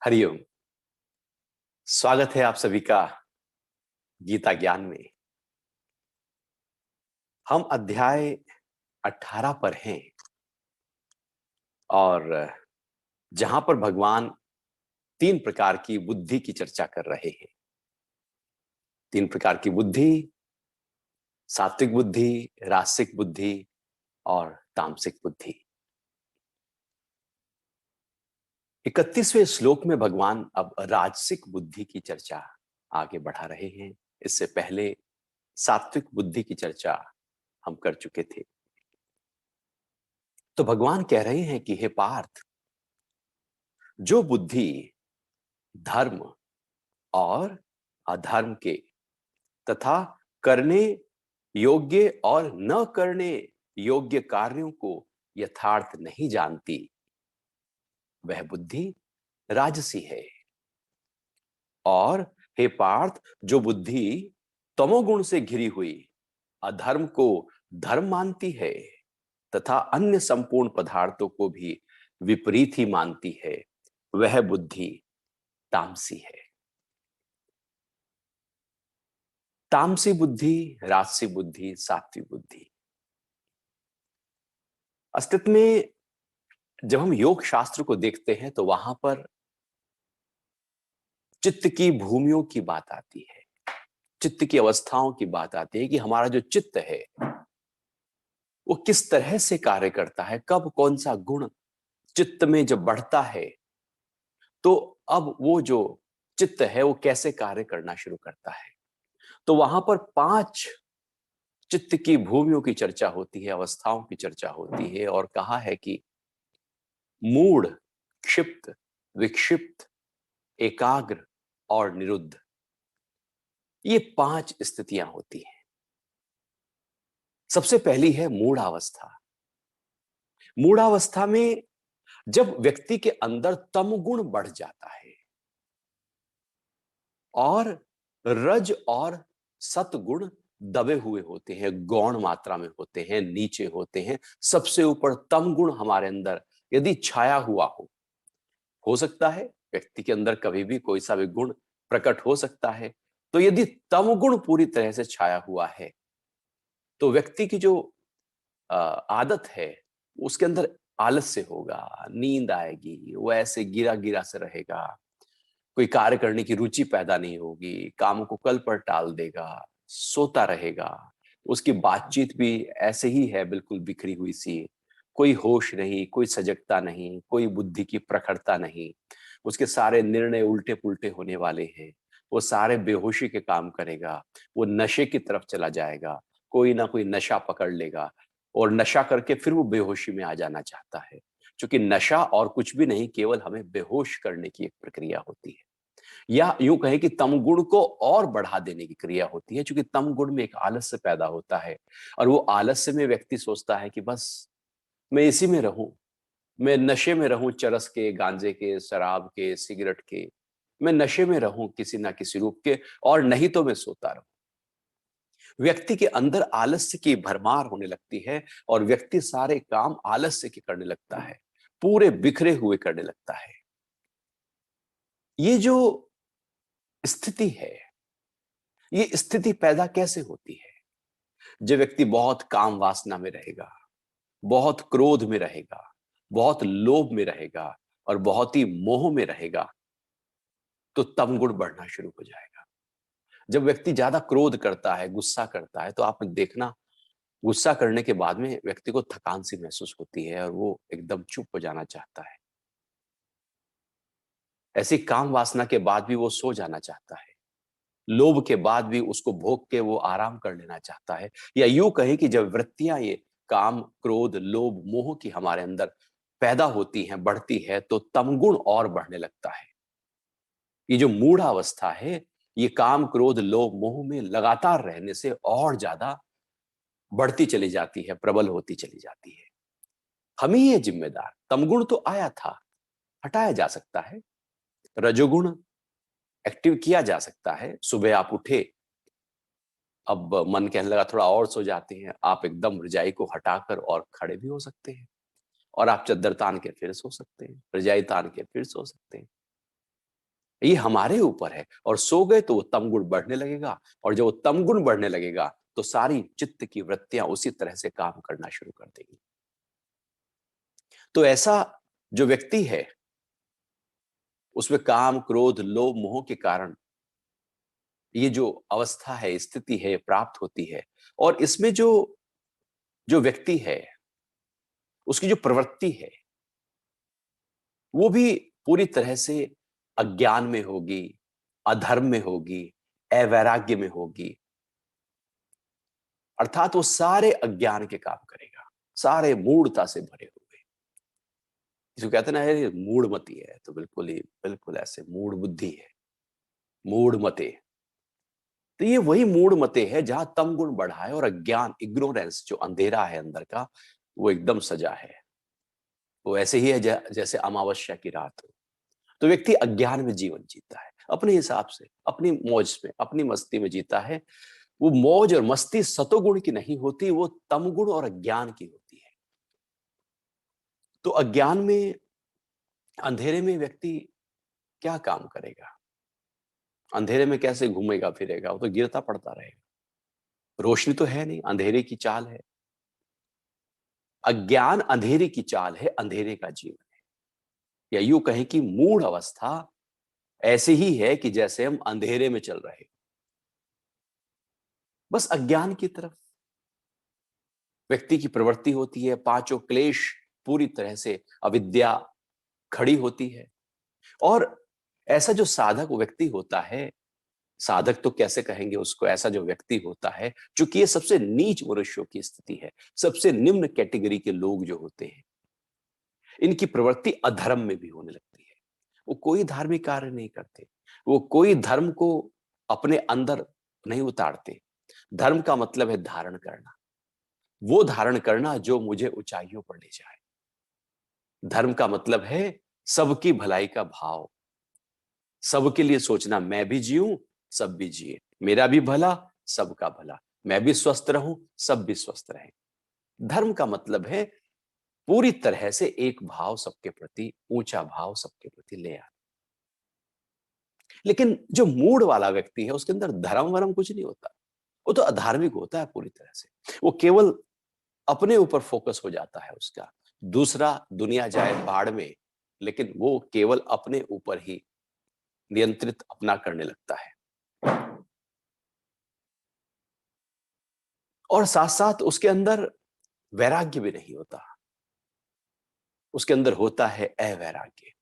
हरिओम। स्वागत है आप सभी का गीता ज्ञान में। हम अध्याय 18 पर हैं और जहां पर भगवान तीन प्रकार की बुद्धि की चर्चा कर रहे हैं। तीन प्रकार की बुद्धि: सात्विक बुद्धि, राजसिक बुद्धि और तामसिक बुद्धि। 31वें श्लोक में भगवान अब राजसिक बुद्धि की चर्चा आगे बढ़ा रहे हैं। इससे पहले सात्विक बुद्धि की चर्चा हम कर चुके थे। तो भगवान कह रहे हैं कि हे पार्थ, जो बुद्धि धर्म और अधर्म के तथा करने योग्य और न करने योग्य कार्यों को यथार्थ नहीं जानती, वह बुद्धि राजसी है। और हे पार्थ, जो बुद्धि तमोगुण से घिरी हुई अधर्म को धर्म मानती है तथा अन्य संपूर्ण पदार्थों को भी विपरीत ही मानती है, वह बुद्धि तामसी है। तामसी बुद्धि, राजसी बुद्धि, सात्विक बुद्धि। अस्तित्व में जब हम योग शास्त्र को देखते हैं तो वहां पर चित्त की भूमियों की बात आती है, चित्त की अवस्थाओं की बात आती है कि हमारा जो चित्त है वो किस तरह से कार्य करता है, कब कौन सा गुण चित्त में जब बढ़ता है तो अब वो जो चित्त है वो कैसे कार्य करना शुरू करता है। तो वहां पर 5 चित्त की भूमियों की चर्चा होती है, अवस्थाओं की चर्चा होती है और कहा है कि मूढ़, क्षिप्त, विक्षिप्त, एकाग्र और निरुद्ध, ये 5 स्थितियां होती हैं। सबसे पहली है मूढ़ावस्था। मूढ़ावस्था में जब व्यक्ति के अंदर तमगुण बढ़ जाता है और रज और सतगुण दबे हुए होते हैं, गौण मात्रा में होते हैं, नीचे होते हैं, सबसे ऊपर तम गुण हमारे अंदर यदि छाया हुआ हो सकता है व्यक्ति के अंदर कभी भी कोई सा भी गुण प्रकट हो सकता है। तो यदि तमगुण पूरी तरह से छाया हुआ है तो व्यक्ति की जो आदत है उसके अंदर आलस्य होगा, नींद आएगी, वो ऐसे गिरा गिरा से रहेगा, कोई कार्य करने की रुचि पैदा नहीं होगी, काम को कल पर टाल देगा, सोता रहेगा, उसकी बातचीत भी ऐसे ही है, बिल्कुल बिखरी हुई सी, कोई होश नहीं, कोई सजगता नहीं, कोई बुद्धि की प्रखरता नहीं, उसके सारे निर्णय उल्टे पुल्टे होने वाले हैं, वो सारे बेहोशी के काम करेगा, वो नशे की तरफ चला जाएगा, कोई ना कोई नशा पकड़ लेगा और नशा करके फिर वो बेहोशी में आ जाना चाहता है। क्योंकि नशा और कुछ भी नहीं, केवल हमें बेहोश करने की एक प्रक्रिया होती है, या यूं कहें कि तमगुण को और बढ़ा देने की क्रिया होती है। क्योंकि तमगुण में एक आलस्य पैदा होता है और वो आलस्य में व्यक्ति सोचता है कि बस मैं इसी में रहूं, मैं नशे में रहूं, चरस के, गांजे के, शराब के, सिगरेट के, मैं नशे में रहूं किसी ना किसी रूप के, और नहीं तो मैं सोता रहूं। व्यक्ति के अंदर आलस्य की भरमार होने लगती है और व्यक्ति सारे काम आलस्य के करने लगता है, पूरे बिखरे हुए करने लगता है। ये जो स्थिति है, ये स्थिति पैदा कैसे होती है? जब व्यक्ति बहुत काम वासना में रहेगा, बहुत क्रोध में रहेगा, बहुत लोभ में रहेगा और बहुत ही मोह में रहेगा, तो तमगुण बढ़ना शुरू हो जाएगा। जब व्यक्ति ज्यादा क्रोध करता है, गुस्सा करता है, तो आपने देखना, गुस्सा करने के बाद में व्यक्ति को थकान सी महसूस होती है और वो एकदम चुप हो जाना चाहता है। ऐसी काम वासना के बाद भी वो सो जाना चाहता है, लोभ के बाद भी उसको भोग के वो आराम कर लेना चाहता है। या यूं कहें कि जब वृत्तियां ये काम, क्रोध, लोभ, मोह की हमारे अंदर पैदा होती हैं, बढ़ती है, तो तमगुण और बढ़ने लगता है। ये जो मूढ़ अवस्था है, ये काम, क्रोध, लोभ, मोह में लगातार रहने से और ज्यादा बढ़ती चली जाती है, प्रबल होती चली जाती है। हम ही ये जिम्मेदार। तमगुण तो आया था, हटाया जा सकता है। रजोगुण एक्टिव किया जा सकता है। सुबह आप उठे, अब मन कहने लगा थोड़ा और सो जाते हैं, आप एकदम रजाई को हटाकर और खड़े भी हो सकते हैं और आप चद्दर तान के फिर सो सकते हैं, रजाई तान के फिर सो सकते हैं। ये हमारे ऊपर है। और सो गए तो वो तमगुण बढ़ने लगेगा, और जब वो तमगुण बढ़ने लगेगा तो सारी चित्त की वृत्तियां उसी तरह से काम करना शुरू कर देगी। तो ऐसा जो व्यक्ति है, उसमें काम, क्रोध, लोभ, मोह के कारण ये जो अवस्था है, स्थिति है, प्राप्त होती है। और इसमें जो जो व्यक्ति है, उसकी जो प्रवृत्ति है, वो भी पूरी तरह से अज्ञान में होगी, अधर्म में होगी, अवैराग्य में होगी। अर्थात वो सारे अज्ञान के काम करेगा, सारे मूढ़ता से भरे हुए। जिसको कहते हैं ना, ये मूढ़मती है, तो बिल्कुल ही, बिल्कुल ऐसे मूढ़ बुद्धि है, मूढ़ मते। तो ये वही मूढ़ मते है जहां तम गुण बढ़ा है, और अज्ञान, इग्नोरेंस, जो अंधेरा है अंदर का, वो एकदम सजा है। वो ऐसे ही है जैसे अमावस्या की रात हो। तो व्यक्ति अज्ञान में जीवन जीता है, अपने हिसाब से, अपनी मौज में, अपनी मस्ती में जीता है। वो मौज और मस्ती सतोगुण की नहीं होती, वो तमगुण और अज्ञान की होती है। तो अज्ञान में, अंधेरे में व्यक्ति क्या काम करेगा? अंधेरे में कैसे घूमेगा फिरेगा? वो तो गिरता पड़ता रहेगा। रोशनी तो है नहीं, अंधेरे की चाल है। अज्ञान अंधेरे की चाल है, अंधेरे का जीवन है। या यूं कहें कि मूढ़ अवस्था ऐसे ही है कि जैसे हम अंधेरे में चल रहे, बस अज्ञान की तरफ व्यक्ति की प्रवृत्ति होती है। पांचों क्लेश पूरी तरह से, अविद्या खड़ी होती है। और ऐसा जो साधक व्यक्ति होता है, साधक तो कैसे कहेंगे उसको, ऐसा जो व्यक्ति होता है, चूंकि ये सबसे नीच मनुष्यों की स्थिति है, सबसे निम्न कैटेगरी के लोग जो होते हैं, इनकी प्रवृत्ति अधर्म में भी होने लगती है। वो कोई धार्मिक कार्य नहीं करते, वो कोई धर्म को अपने अंदर नहीं उतारते। धर्म का मतलब है धारण करना, वो धारण करना जो मुझे ऊंचाइयों पर ले जाए। धर्म का मतलब है सबकी भलाई का भाव, सबके लिए सोचना, मैं भी जीऊं, सब भी जिए, मेरा भी भला, सबका भला, मैं भी स्वस्थ रहूं, सब भी स्वस्थ रहें। धर्म का मतलब है पूरी तरह से एक भाव सबके प्रति, ऊंचा भाव सबके प्रति ले आना। लेकिन जो मूड वाला व्यक्ति है, उसके अंदर धर्म वरम कुछ नहीं होता, वो तो अधार्मिक होता है पूरी तरह से। वो केवल अपने ऊपर फोकस हो जाता है उसका, दूसरा दुनिया जाए बाढ़ में, लेकिन वो केवल अपने ऊपर ही नियंत्रित अपना करने लगता है। और साथ साथ उसके अंदर वैराग्य भी नहीं होता, उसके अंदर होता है अवैराग्य।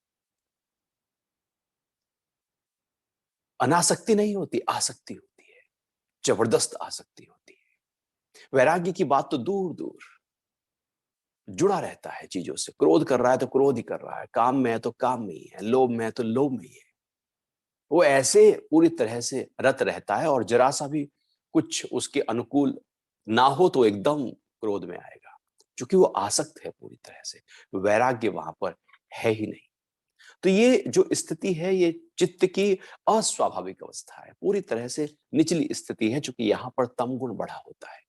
अनासक्ति नहीं होती, आसक्ति होती है, जबरदस्त आसक्ति होती है। वैराग्य की बात तो दूर दूर, जुड़ा रहता है चीजों से। क्रोध कर रहा है तो क्रोध ही कर रहा है, काम में है तो काम में ही है, लोभ में है तो लोभ में ही है। वो ऐसे पूरी तरह से रत रहता है, और जरा सा भी कुछ उसके अनुकूल ना हो तो एकदम क्रोध में आएगा, क्योंकि वो आसक्त है पूरी तरह से। वैराग्य वहां पर है ही नहीं। तो ये जो स्थिति है, ये चित्त की अस्वाभाविक अवस्था है, पूरी तरह से निचली स्थिति है, क्योंकि यहां पर तमगुण बढ़ा होता है।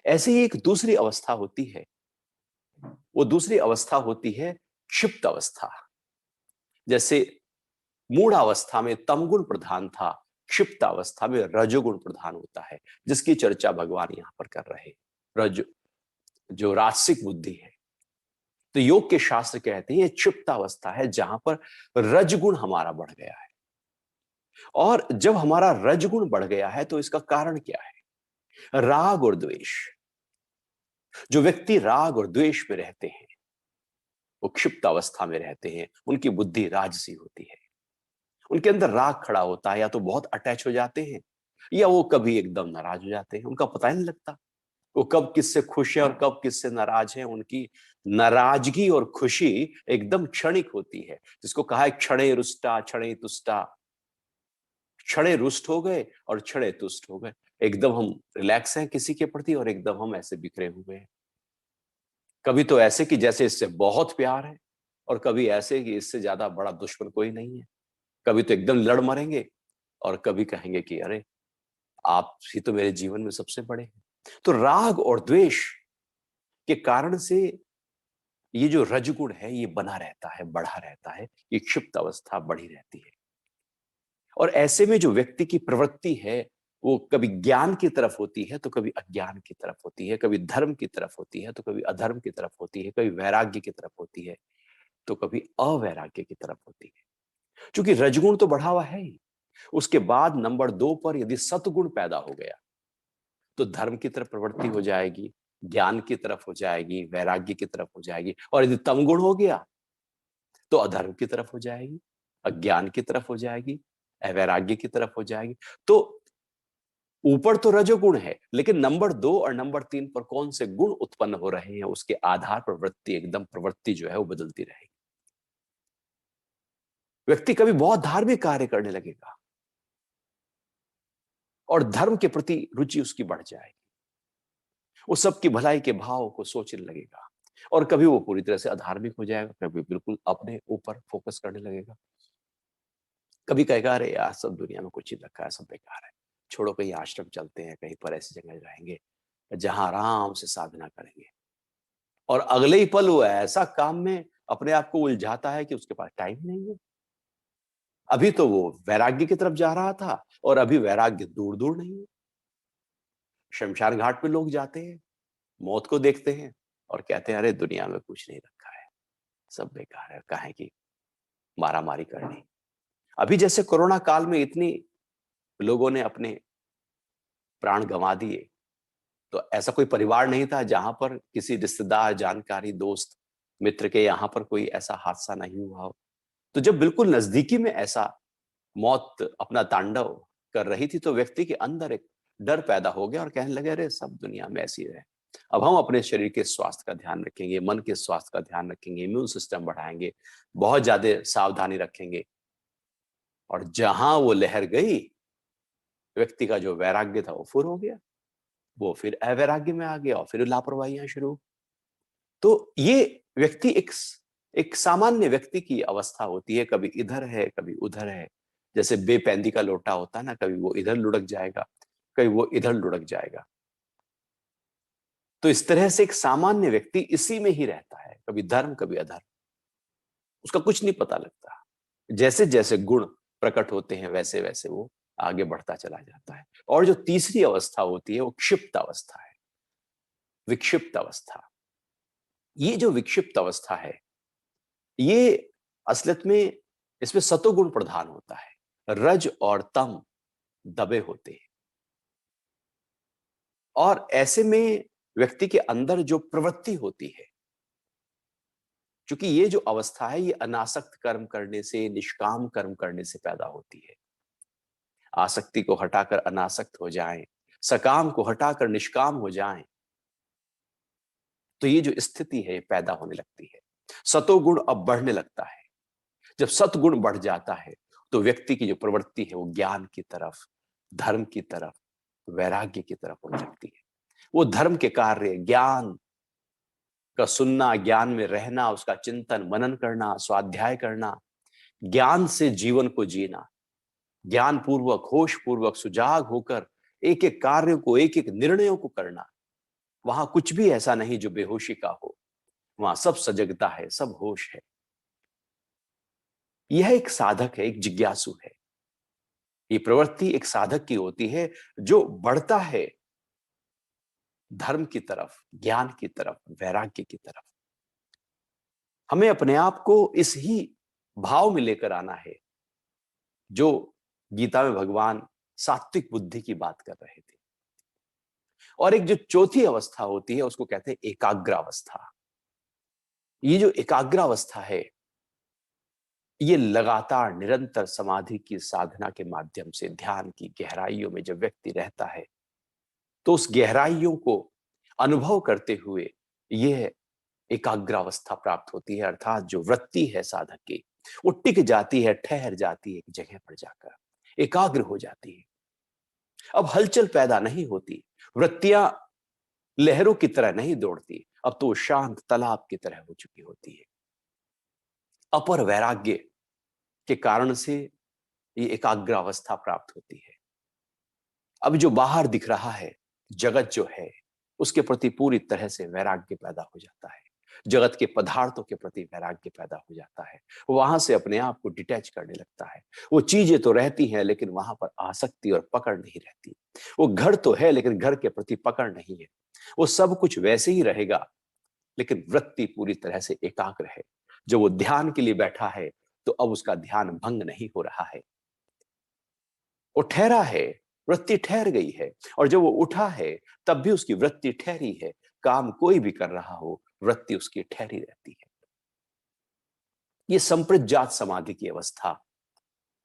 ऐसी ही एक दूसरी अवस्था होती है, वो दूसरी अवस्था होती है क्षिप्त अवस्था। जैसे मूढ़ अवस्था में तमगुण प्रधान था, क्षिप्त अवस्था में रजोगुण प्रधान होता है, जिसकी चर्चा भगवान यहां पर कर रहे हैं। रज, जो राजसिक बुद्धि है, तो योग के शास्त्र कहते हैं ये क्षिप्त अवस्था है, जहां पर रजगुण हमारा बढ़ गया है। और जब हमारा रजगुण बढ़ गया है तो इसका कारण क्या है? राग और द्वेष। जो व्यक्ति राग और द्वेष में रहते हैं, वो क्षिप्त अवस्था में रहते हैं, उनकी बुद्धि राजसी होती है। उनके अंदर राग खड़ा होता है, या तो बहुत अटैच हो जाते हैं, या वो कभी एकदम नाराज हो जाते हैं, उनका पता ही नहीं लगता वो कब किससे खुश है और कब किससे नाराज है। उनकी नाराजगी और खुशी एकदम क्षणिक होती है, जिसको कहा है क्षणे रुष्टा क्षणे तुष्टा। क्षणे रुष्ट हो गए और क्षणे तुष्ट हो गए। एकदम हम रिलैक्स हैं किसी के प्रति, और एकदम हम ऐसे बिखरे हुए हैं। कभी तो ऐसे कि जैसे इससे बहुत प्यार है, और कभी ऐसे कि इससे ज्यादा बड़ा दुश्मन कोई नहीं है। कभी तो एकदम लड़ मरेंगे, और कभी कहेंगे कि अरे आप ही तो मेरे जीवन में सबसे बड़े हैं। तो राग और द्वेष के कारण से ये जो रजगुण है, ये बना रहता है, बढ़ा रहता है, ये क्षिप्त अवस्था बढ़ी रहती है। और ऐसे में जो व्यक्ति की प्रवृत्ति है वो कभी ज्ञान की तरफ होती है तो कभी अज्ञान की तरफ होती है, कभी धर्म की तरफ होती है तो कभी अधर्म की तरफ होती है, कभी वैराग्य की तरफ होती है तो कभी अवैराग्य की तरफ होती है। क्योंकि रजगुण तो बढ़ा हुआ है ही, उसके बाद नंबर 2 पर यदि सतगुण पैदा हो गया तो धर्म की तरफ प्रवृत्ति हो जाएगी, ज्ञान की तरफ हो जाएगी, वैराग्य की तरफ हो जाएगी, और यदि तमगुण हो गया तो अधर्म की तरफ हो जाएगी, अज्ञान की तरफ हो जाएगी, अवैराग्य की तरफ हो जाएगी। तो ऊपर तो रजोगुण है, लेकिन नंबर 2 और नंबर 3 पर कौन से गुण उत्पन्न हो रहे हैं उसके आधार पर वृत्ति एकदम प्रवृत्ति जो है वो बदलती रहेगी। व्यक्ति कभी बहुत धार्मिक कार्य करने लगेगा और धर्म के प्रति रुचि उसकी बढ़ जाएगी, वो सबकी भलाई के भाव को सोचने लगेगा, और कभी वो पूरी तरह से अधार्मिक हो जाएगा, कभी बिल्कुल अपने ऊपर फोकस करने लगेगा। कभी कहेगा अरे यार सब दुनिया में कुछ ही रखा है, सब बेकार है, छोड़ो कहीं आश्रम चलते हैं, कहीं पर ऐसी जगह रहेंगे जहां आराम से साधना करेंगे। और अगले ही पल वो ऐसा काम में अपने आप को उलझाता है कि उसके पास टाइम नहीं है। अभी तो वो वैराग्य की तरफ जा रहा था और अभी वैराग्य दूर दूर नहीं है। शमशान घाट पे लोग जाते हैं, मौत को देखते हैं और कहते हैं अरे दुनिया में कुछ नहीं रखा है, सब बेकार है, काहे की मारामारी करनी। अभी जैसे कोरोना काल में इतनी लोगों ने अपने प्राण गंवा दिए, तो ऐसा कोई परिवार नहीं था जहां पर किसी रिश्तेदार, जानकारी, दोस्त, मित्र के यहां पर कोई ऐसा हादसा नहीं हुआ हो। तो जब बिल्कुल नजदीकी में ऐसा मौत अपना तांडव कर रही थी तो व्यक्ति के अंदर एक डर पैदा हो गया और कहने लगे अरे सब दुनिया में ऐसी है, अब हम अपने शरीर के स्वास्थ्य का ध्यान रखेंगे, मन के स्वास्थ्य का ध्यान रखेंगे, इम्यून सिस्टम बढ़ाएंगे, बहुत ज्यादा सावधानी रखेंगे। और जहां वो लहर गई, व्यक्ति का जो वैराग्य था वो फुर हो गया, वो फिर अवैराग्य में आ गया और फिर लापरवाहियां शुरू। तो ये व्यक्ति एक सामान्य व्यक्ति की अवस्था होती है, कभी इधर है कभी उधर है। जैसे बेपैंदी का लोटा होता है ना, कभी वो इधर लुढ़क जाएगा, कभी वो इधर लुढ़क जाएगा। तो इस तरह से एक सामान्य व्यक्ति इसी में ही रहता है, कभी धर्म कभी अधर्म, उसका कुछ नहीं पता लगता। जैसे जैसे गुण प्रकट होते हैं वैसे वैसे वो आगे बढ़ता चला जाता है। और जो तीसरी अवस्था होती है वो क्षिप्त अवस्था है, विक्षिप्त अवस्था। ये जो विक्षिप्त अवस्था है, ये असलियत में इसमें सतोगुण प्रधान होता है, रज और तम दबे होते हैं। और ऐसे में व्यक्ति के अंदर जो प्रवृत्ति होती है, क्योंकि ये जो अवस्था है ये अनासक्त कर्म करने से, निष्काम कर्म करने से पैदा होती है। आसक्ति को हटाकर अनासक्त हो जाएं, सकाम को हटाकर निष्काम हो जाएं, तो ये जो स्थिति है ये पैदा होने लगती है। सतोगुण अब बढ़ने लगता है। जब सतगुण बढ़ जाता है तो व्यक्ति की जो प्रवृत्ति है वो ज्ञान की तरफ, धर्म की तरफ, वैराग्य की तरफ होने लगती है। वो धर्म के कार्य, ज्ञान का सुनना, ज्ञान में रहना, उसका चिंतन मनन करना, स्वाध्याय करना, ज्ञान से जीवन को जीना, ज्ञान पूर्वक, होश पूर्वक, सुजाग होकर एक एक कार्य को, एक एक निर्णयों को करना। वहां कुछ भी ऐसा नहीं जो बेहोशी का हो, वहां सब सजगता है, सब होश है। यह एक साधक है, एक जिज्ञासु है। ये प्रवृत्ति एक साधक की होती है जो बढ़ता है धर्म की तरफ, ज्ञान की तरफ, वैराग्य की तरफ। हमें अपने आप को इस ही भाव में लेकर आना है जो गीता में भगवान सात्विक बुद्धि की बात कर रहे थे। और एक जो चौथी अवस्था होती है उसको कहते हैं एकाग्र अवस्था। ये जो एकाग्र अवस्था है, ये लगातार निरंतर समाधि की साधना के माध्यम से ध्यान की गहराइयों में जब व्यक्ति रहता है तो उस गहराइयों को अनुभव करते हुए यह एकाग्रावस्था प्राप्त होती है। अर्थात जो वृत्ति है साधक की, वो टिक जाती है, ठहर जाती है एक जगह पर जाकर, एकाग्र हो जाती है। अब हलचल पैदा नहीं होती, वृत्तियां लहरों की तरह नहीं दौड़ती, अब तो शांत तालाब की तरह हो चुकी होती है। अपर वैराग्य के कारण से ये एकाग्रावस्था प्राप्त होती है। अब जो बाहर दिख रहा है, जगत जो है, उसके प्रति पूरी तरह से वैराग्य पैदा हो जाता है। जगत के पदार्थों के प्रति वैराग्य पैदा हो जाता है, वहां से अपने आप को डिटैच करने लगता है। वो चीजें तो रहती हैं लेकिन वहां पर आसक्ति और पकड़ नहीं रहती। वो घर तो है लेकिन घर के प्रति पकड़ नहीं है। वो सब कुछ वैसे ही रहेगा लेकिन वृत्ति पूरी तरह से एकाग्र है। जब वो ध्यान के लिए बैठा है तो अब उसका ध्यान भंग नहीं हो रहा है, वो ठहरा है, वृत्ति ठहर गई है। और जब वो उठा है तब भी उसकी वृत्ति ठहरी है। काम कोई भी कर रहा हो, वृत्ति उसकी ठहरी रहती है। ये संप्रज्ञात समाधि की अवस्था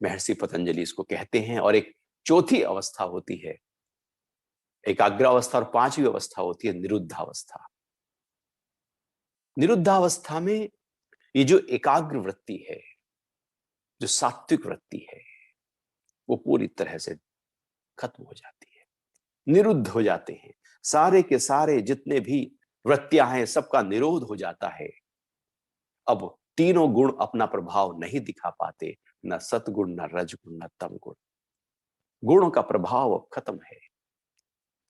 महर्षि पतंजलि इसको कहते हैं। और एक चौथी अवस्था होती है एकाग्रावस्था, और पांचवी अवस्था होती है निरुद्धावस्था। निरुद्धावस्था में ये जो एकाग्र वृत्ति है, जो सात्विक वृत्ति है, वो पूरी तरह से खत्म हो जाती है, निरुद्ध हो जाते हैं। सारे के सारे जितने भी वृत्तियां हैं सबका निरोध हो जाता है। अब तीनों गुण अपना प्रभाव नहीं दिखा पाते, न सतगुण, न रजगुण, न तमगुण। गुणों का प्रभाव अब खत्म है।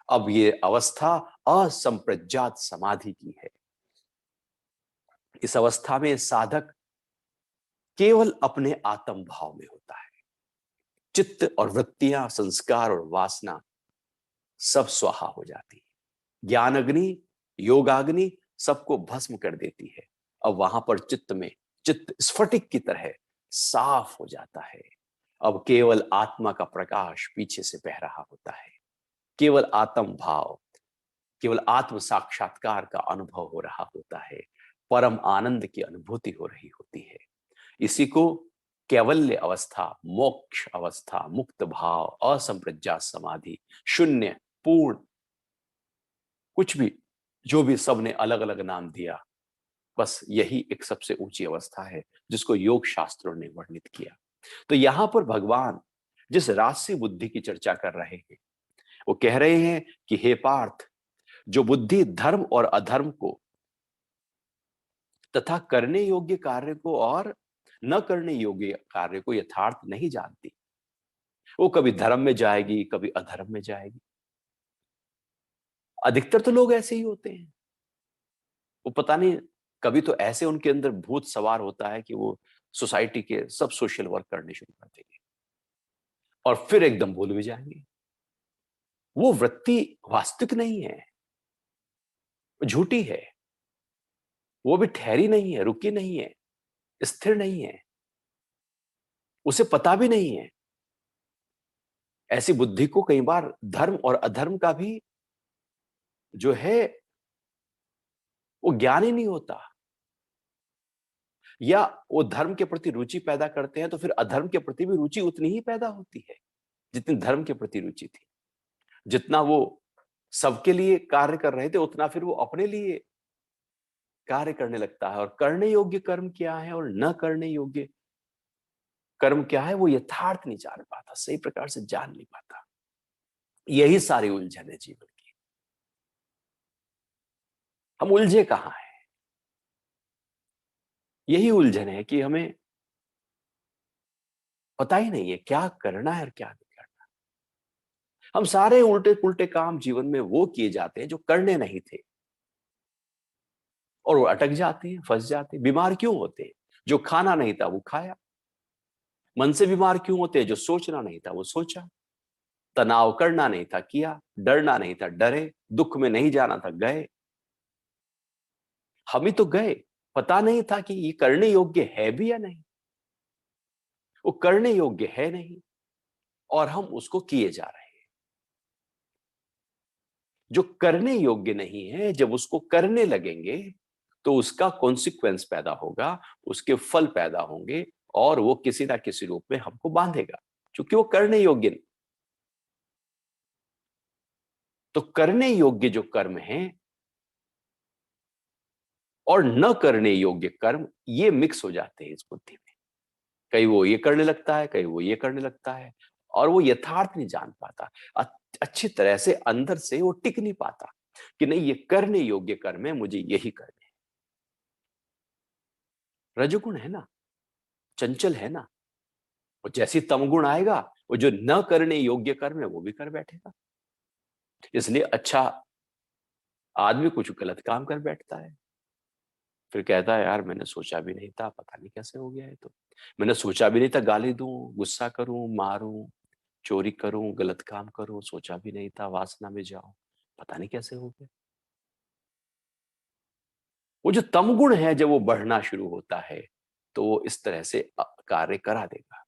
अब ये अवस्था असंप्रज्ञात समाधि की है। इस अवस्था में साधक केवल अपने आत्म भाव में होता है। चित्त और वृत्तियां, संस्कार और वासना सब स्वाहा हो जाती है। ज्ञान अग्नि, योगाग्नि सबको भस्म कर देती है। अब वहां पर चित्त स्फटिक की तरह साफ हो जाता है। अब केवल आत्मा का प्रकाश पीछे से बह रहा होता है। केवल आत्म भाव, केवल आत्म साक्षात्कार का अनुभव हो रहा होता है। परम आनंद की अनुभूति हो रही होती है। इसी को कैवल्य अवस्था, मोक्ष अवस्था, मुक्त भाव, असंप्रज्ञात समाधि, शून्य, पूर्ण, कुछ भी, जो भी सबने अलग अलग नाम दिया, बस यही एक सबसे ऊंची अवस्था है जिसको योग शास्त्रों ने वर्णित किया। तो यहां पर भगवान जिस राजसी बुद्धि की चर्चा कर रहे हैं, वो कह रहे हैं कि हे पार्थ, जो बुद्धि धर्म और अधर्म को तथा करने योग्य कार्य को और न करने योग्य कार्य को यथार्थ नहीं जानती, वो कभी धर्म में जाएगी, कभी अधर्म में जाएगी। अधिकतर तो लोग ऐसे ही होते हैं। वो पता नहीं, कभी तो ऐसे उनके अंदर भूत सवार होता है कि वो सोसाइटी के सब सोशल वर्क करने शुरू कर देंगे और फिर एकदम भूल भी जाएंगे। वो वृत्ति वास्तविक नहीं है, झूठी है। वो भी ठहरी नहीं है, रुकी नहीं है, स्थिर नहीं है, उसे पता भी नहीं है। ऐसी बुद्धि को कई बार धर्म और अधर्म का भी जो है वो ज्ञान ही नहीं होता, या वो धर्म के प्रति रुचि पैदा करते हैं तो फिर अधर्म के प्रति भी रुचि उतनी ही पैदा होती है जितनी धर्म के प्रति रुचि थी। जितना वो सबके लिए कार्य कर रहे थे उतना फिर वो अपने लिए कार्य करने लगता है। और करने योग्य कर्म क्या है और न करने योग्य कर्म क्या है, वो यथार्थ नहीं जान पाता, सही प्रकार से जान नहीं पाता। यही सारी उलझन है जीवन की। हम उलझे कहां हैं? यही उलझन है कि हमें पता ही नहीं है क्या करना है और क्या नहीं करना। हम सारे उल्टे पुल्टे काम जीवन में वो किए जाते हैं जो करने नहीं थे, और वो अटक जाते हैं, फंस जाते हैं। बीमार क्यों होते हैं? जो खाना नहीं था वो खाया। मन से बीमार क्यों होते हैं? जो सोचना नहीं था वो सोचा। तनाव करना नहीं था किया, डरना नहीं था डरे, दुख में नहीं जाना था गए। हम ही तो गए, पता नहीं था कि ये करने योग्य है भी या नहीं। वो करने योग्य है नहीं और हम उसको किए जा रहे हैं। जो करने योग्य नहीं है, जब उसको करने लगेंगे तो उसका कॉन्सिक्वेंस पैदा होगा, उसके फल पैदा होंगे, और वो किसी ना किसी रूप में हमको बांधेगा, क्योंकि वो करने योग्य नहीं। तो करने योग्य जो कर्म है और न करने योग्य कर्म, ये मिक्स हो जाते हैं इस बुद्धि में। कहीं वो ये करने लगता है, कहीं वो ये करने लगता है, और वो यथार्थ नहीं जान पाता। अच्छी तरह से अंदर से वो टिक नहीं पाता कि नहीं, ये करने योग्य कर्म है, मुझे यही करने। रजोगुण है ना, चंचल है ना, और जैसी तमगुण आएगा, वो जो न करने योग्य कर्म है वो भी कर बैठेगा। इसलिए अच्छा आदमी कुछ गलत काम कर बैठता है, फिर कहता है यार मैंने सोचा भी नहीं था, पता नहीं कैसे हो गया है। तो मैंने सोचा भी नहीं था गाली दूं, गुस्सा करूं, मारूं, चोरी करूं, गलत काम करूं, सोचा भी नहीं था वासना में जाऊं, पता नहीं कैसे हो गया। वो जो तमगुण है जब वो बढ़ना शुरू होता है तो वो इस तरह से कार्य करा देगा,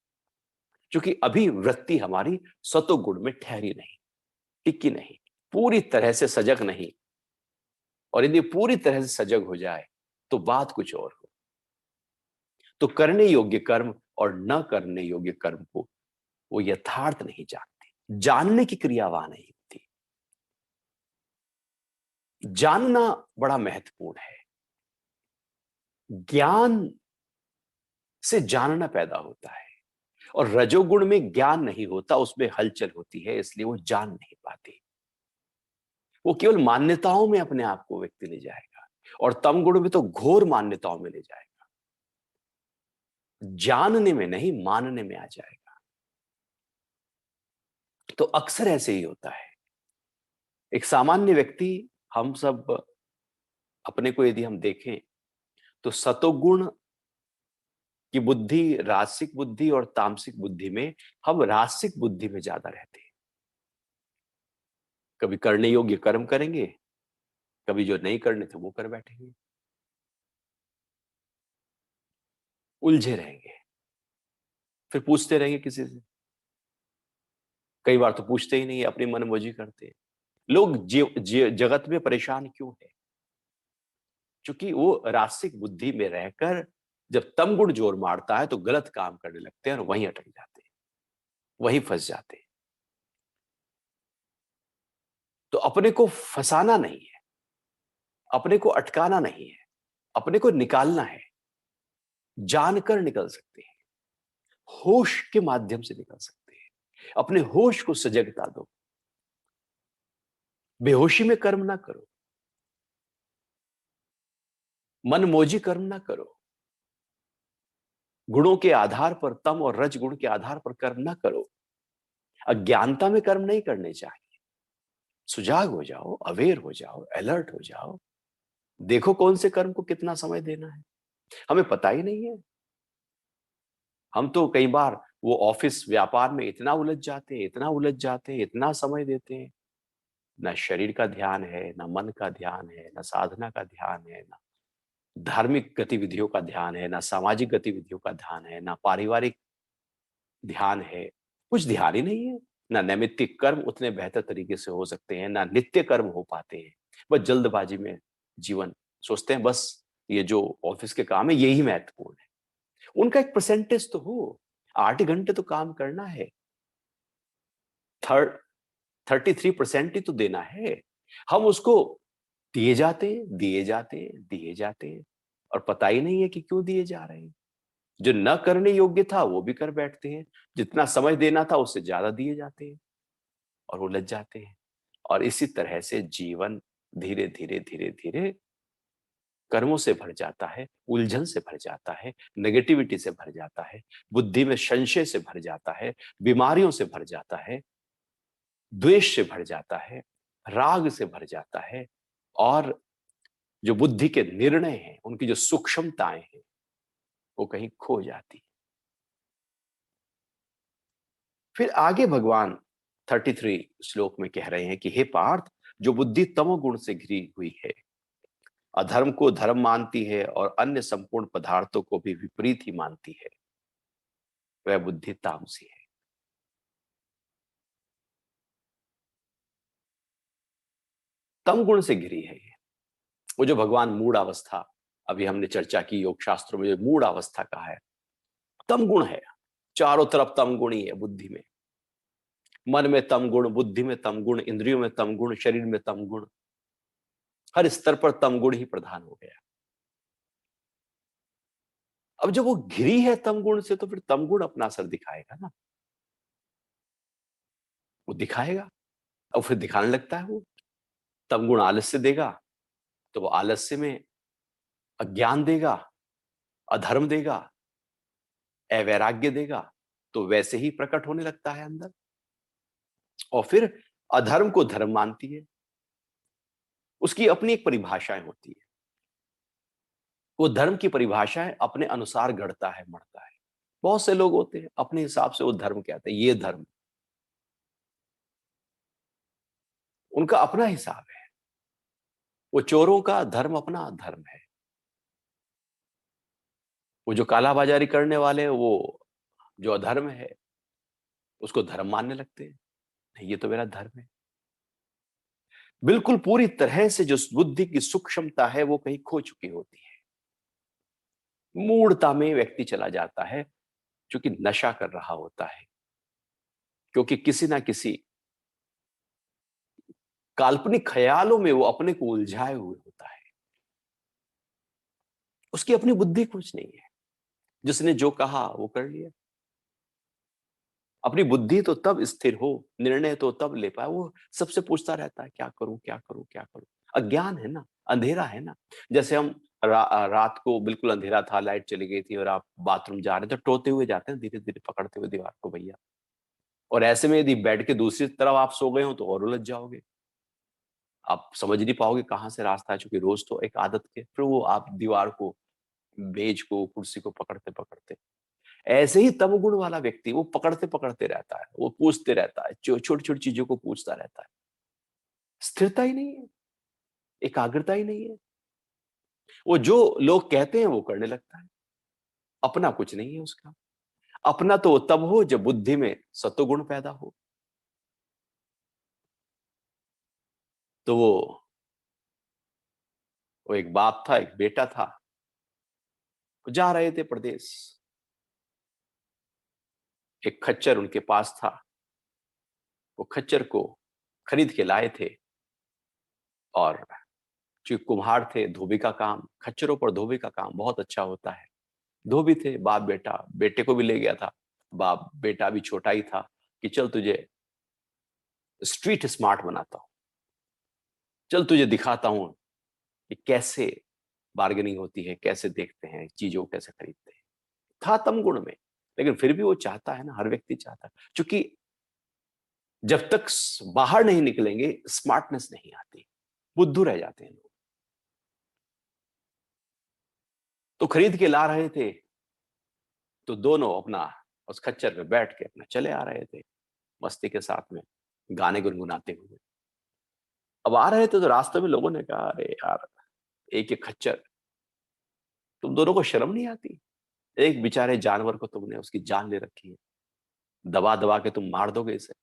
क्योंकि अभी वृत्ति हमारी सतोगुण में ठहरी नहीं, टिकी नहीं, पूरी तरह से सजग नहीं। और यदि पूरी तरह से सजग हो जाए तो बात कुछ और हो। तो करने योग्य कर्म और न करने योग्य कर्म को वो यथार्थ नहीं जानती, जानने की क्रिया वहां नहीं होती। जानना बड़ा महत्वपूर्ण है। ज्ञान से जानना पैदा होता है, और रजोगुण में ज्ञान नहीं होता, उसमें हलचल होती है, इसलिए वो जान नहीं पाती। वो केवल मान्यताओं में अपने आप को व्यक्ति ले जाएगा, और तम गुण में तो घोर मान्यताओं में ले जाएगा, जानने में नहीं मानने में आ जाएगा। तो अक्सर ऐसे ही होता है। एक सामान्य व्यक्ति, हम सब अपने को यदि हम देखें तो सतोगुण की बुद्धि, रासिक बुद्धि और तामसिक बुद्धि में हम रासिक बुद्धि में ज्यादा रहते हैं। कभी करने योग्य कर्म करेंगे, कभी जो नहीं करने थे वो कर बैठेंगे, उलझे रहेंगे, फिर पूछते रहेंगे किसी से। कई बार तो पूछते ही नहीं, अपनी मनमौजी करते हैं। लोग जगत में परेशान क्यों है? क्योंकि वो रासिक बुद्धि में रहकर जब तम गुण जोर मारता है तो गलत काम करने लगते हैं और वहीं अटक जाते हैं, वहीं फंस जाते हैं। तो अपने को फंसाना नहीं है, अपने को अटकाना नहीं है, अपने को निकालना है। जानकर निकल सकते हैं, होश के माध्यम से निकल सकते हैं। अपने होश को सजगता दो, बेहोशी में कर्म ना करो, मनमौजी कर्म ना करो, गुणों के आधार पर, तम और रज गुण के आधार पर कर्म ना करो। अज्ञानता में कर्म नहीं करने चाहिए। सुजाग हो जाओ, अवेयर हो जाओ, अलर्ट हो जाओ। देखो कौन से कर्म को कितना समय देना है, हमें पता ही नहीं है। हम तो कई बार वो ऑफिस व्यापार में इतना उलझ जाते हैं, इतना उलझ जाते हैं, इतना समय देते हैं, ना शरीर का ध्यान है, ना मन का ध्यान है, ना साधना का ध्यान है, ना धार्मिक गतिविधियों का ध्यान है, ना सामाजिक गतिविधियों का ध्यान है, ना पारिवारिक ध्यान है। कुछ ध्यान ही नहीं है। ना नैमित्तिक कर्म उतने बेहतर तरीके से हो सकते हैं, ना नित्य कर्म हो पाते हैं। बस जल्दबाजी में जीवन सोचते हैं, बस ये जो ऑफिस के काम है यही महत्वपूर्ण है। उनका एक परसेंटेज तो हो, 8 घंटे तो काम करना है, 33% ही तो देना है। हम उसको दिए जाते हैं, दिए जाते हैं, दिए जाते हैं, और पता ही नहीं है कि क्यों दिए जा रहे हैं। जो न करने योग्य था वो भी कर बैठते हैं, जितना समय देना था उससे ज्यादा दिए जाते हैं, और उलझ जाते हैं। और इसी तरह से जीवन धीरे धीरे धीरे धीरे कर्मों से भर जाता है, उलझन से भर जाता है, नेगेटिविटी से भर जाता है, बुद्धि में संशय से भर जाता है, बीमारियों से भर जाता है, द्वेष से भर जाता है, राग से भर जाता है, और जो बुद्धि के निर्णय हैं, उनकी जो सूक्ष्मताएं हैं, वो कहीं खो जाती है। फिर आगे भगवान 33 श्लोक में कह रहे हैं कि हे पार्थ, जो बुद्धि तमोगुण से घिरी हुई है, अधर्म को धर्म मानती है और अन्य संपूर्ण पदार्थों को भी विपरीत ही मानती है, वह बुद्धि तामसी है। तम गुण से घिरी है ये। वो जो भगवान मूड अवस्था, अभी हमने चर्चा की योग शास्त्रों में, जो मूड अवस्था का है, तम गुण है। चारों तरफ तम गुण ही है बुद्धि में। मन में तम गुण, बुद्धि में तम गुण, इंद्रियों में तम गुण, शरीर में तम गुण, हर स्तर पर तम गुण ही प्रधान हो गया। अब जब वो घिरी है तम गुण से, तो फिर तम गुण अपना असर दिखाएगा ना, वो दिखाएगा। और फिर दिखाने लगता है वो। तम गुण आलस्य देगा तो वो आलस्य में अज्ञान देगा, अधर्म देगा, अवैराग्य देगा, तो वैसे ही प्रकट होने लगता है अंदर। और फिर अधर्म को धर्म मानती है, उसकी अपनी एक परिभाषाएं होती है। वो धर्म की परिभाषा है, अपने अनुसार गढ़ता है, मढ़ता है। बहुत से लोग होते हैं अपने हिसाब से वो धर्म कहते हैं, ये धर्म, उनका अपना हिसाब है। वो चोरों का धर्म अपना धर्म है। वो जो कालाबाजारी करने वाले हैं, वो जो अधर्म है, उसको धर्म मानने लगते हैं। नहीं, ये तो मेरा धर्म है। बिल्कुल पूरी तरह से जो बुद्धि की सूक्ष्मता है वो कहीं खो चुकी होती है। मूढ़ता में व्यक्ति चला जाता है, क्योंकि नशा कर रहा होता है, क्योंकि किसी ना किसी काल्पनिक ख्यालों में वो अपने को उलझाए हुए होता है। उसकी अपनी बुद्धि कुछ नहीं है। जिसने जो कहा वो कर लिया। अपनी बुद्धि तो तब स्थिर हो, निर्णय तो तब ले पाए। वो सबसे पूछता रहता है, क्या करूं, क्या करूं, क्या करूं। अज्ञान है ना, अंधेरा है ना। जैसे हम रात को बिल्कुल अंधेरा था, लाइट चली गई थी और आप बाथरूम जा रहे थे, तो टोते हुए जाते हैं धीरे धीरे पकड़ते हुए दीवार को भैया। और ऐसे में यदि बेड के दूसरी तरफ आप सो गए हो तो और उलझ जाओगे। आप समझ नहीं पाओगे कहाँ से रास्ता है, चूंकि रोज तो एक आदत के फिर वो आप दीवार को, मेज को, कुर्सी को पकड़ते पकड़ते। ऐसे ही तमगुण वाला व्यक्ति वो पकड़ते पकड़ते रहता है, वो पूछते रहता है, छोटी छोटी चीजों को पूछता रहता है। स्थिरता ही नहीं है, एकाग्रता ही नहीं है। वो जो लोग कहते हैं वो करने लगता है। अपना कुछ नहीं है उसका। अपना तो तब हो जब बुद्धि में सत्वगुण पैदा हो। तो वो एक बाप था, एक बेटा था, वो जा रहे थे प्रदेश। एक खच्चर उनके पास था। वो खच्चर को खरीद के लाए थे। और चूंकि कुम्हार थे, धोबी का काम, खच्चरों पर धोबी का काम बहुत अच्छा होता है। धोबी थे, बाप बेटा, बेटे को भी ले गया था। बाप बेटा भी छोटा ही था कि चल तुझे स्ट्रीट स्मार्ट बनाता हूं, चल तुझे दिखाता हूं कि कैसे बार्गेनिंग होती है, कैसे देखते हैं चीजों को, कैसे खरीदते हैं। था तम गुण में, लेकिन फिर भी वो चाहता है ना, हर व्यक्ति चाहता है। क्योंकि जब तक बाहर नहीं निकलेंगे स्मार्टनेस नहीं आती, बुद्धू रह जाते हैं लोग। तो खरीद के ला रहे थे, तो दोनों अपना उस खच्चर पे बैठ के अपना चले आ रहे थे, मस्ती के साथ में, गाने गुनगुनाते हुए। अब आ रहे थे तो रास्ते में लोगों ने कहा, अरे यार, एक एक खच्चर, तुम दोनों को शर्म नहीं आती? एक बेचारे जानवर को तुमने उसकी जान ले रखी है, दबा दबा के तुम मार दोगे इसे।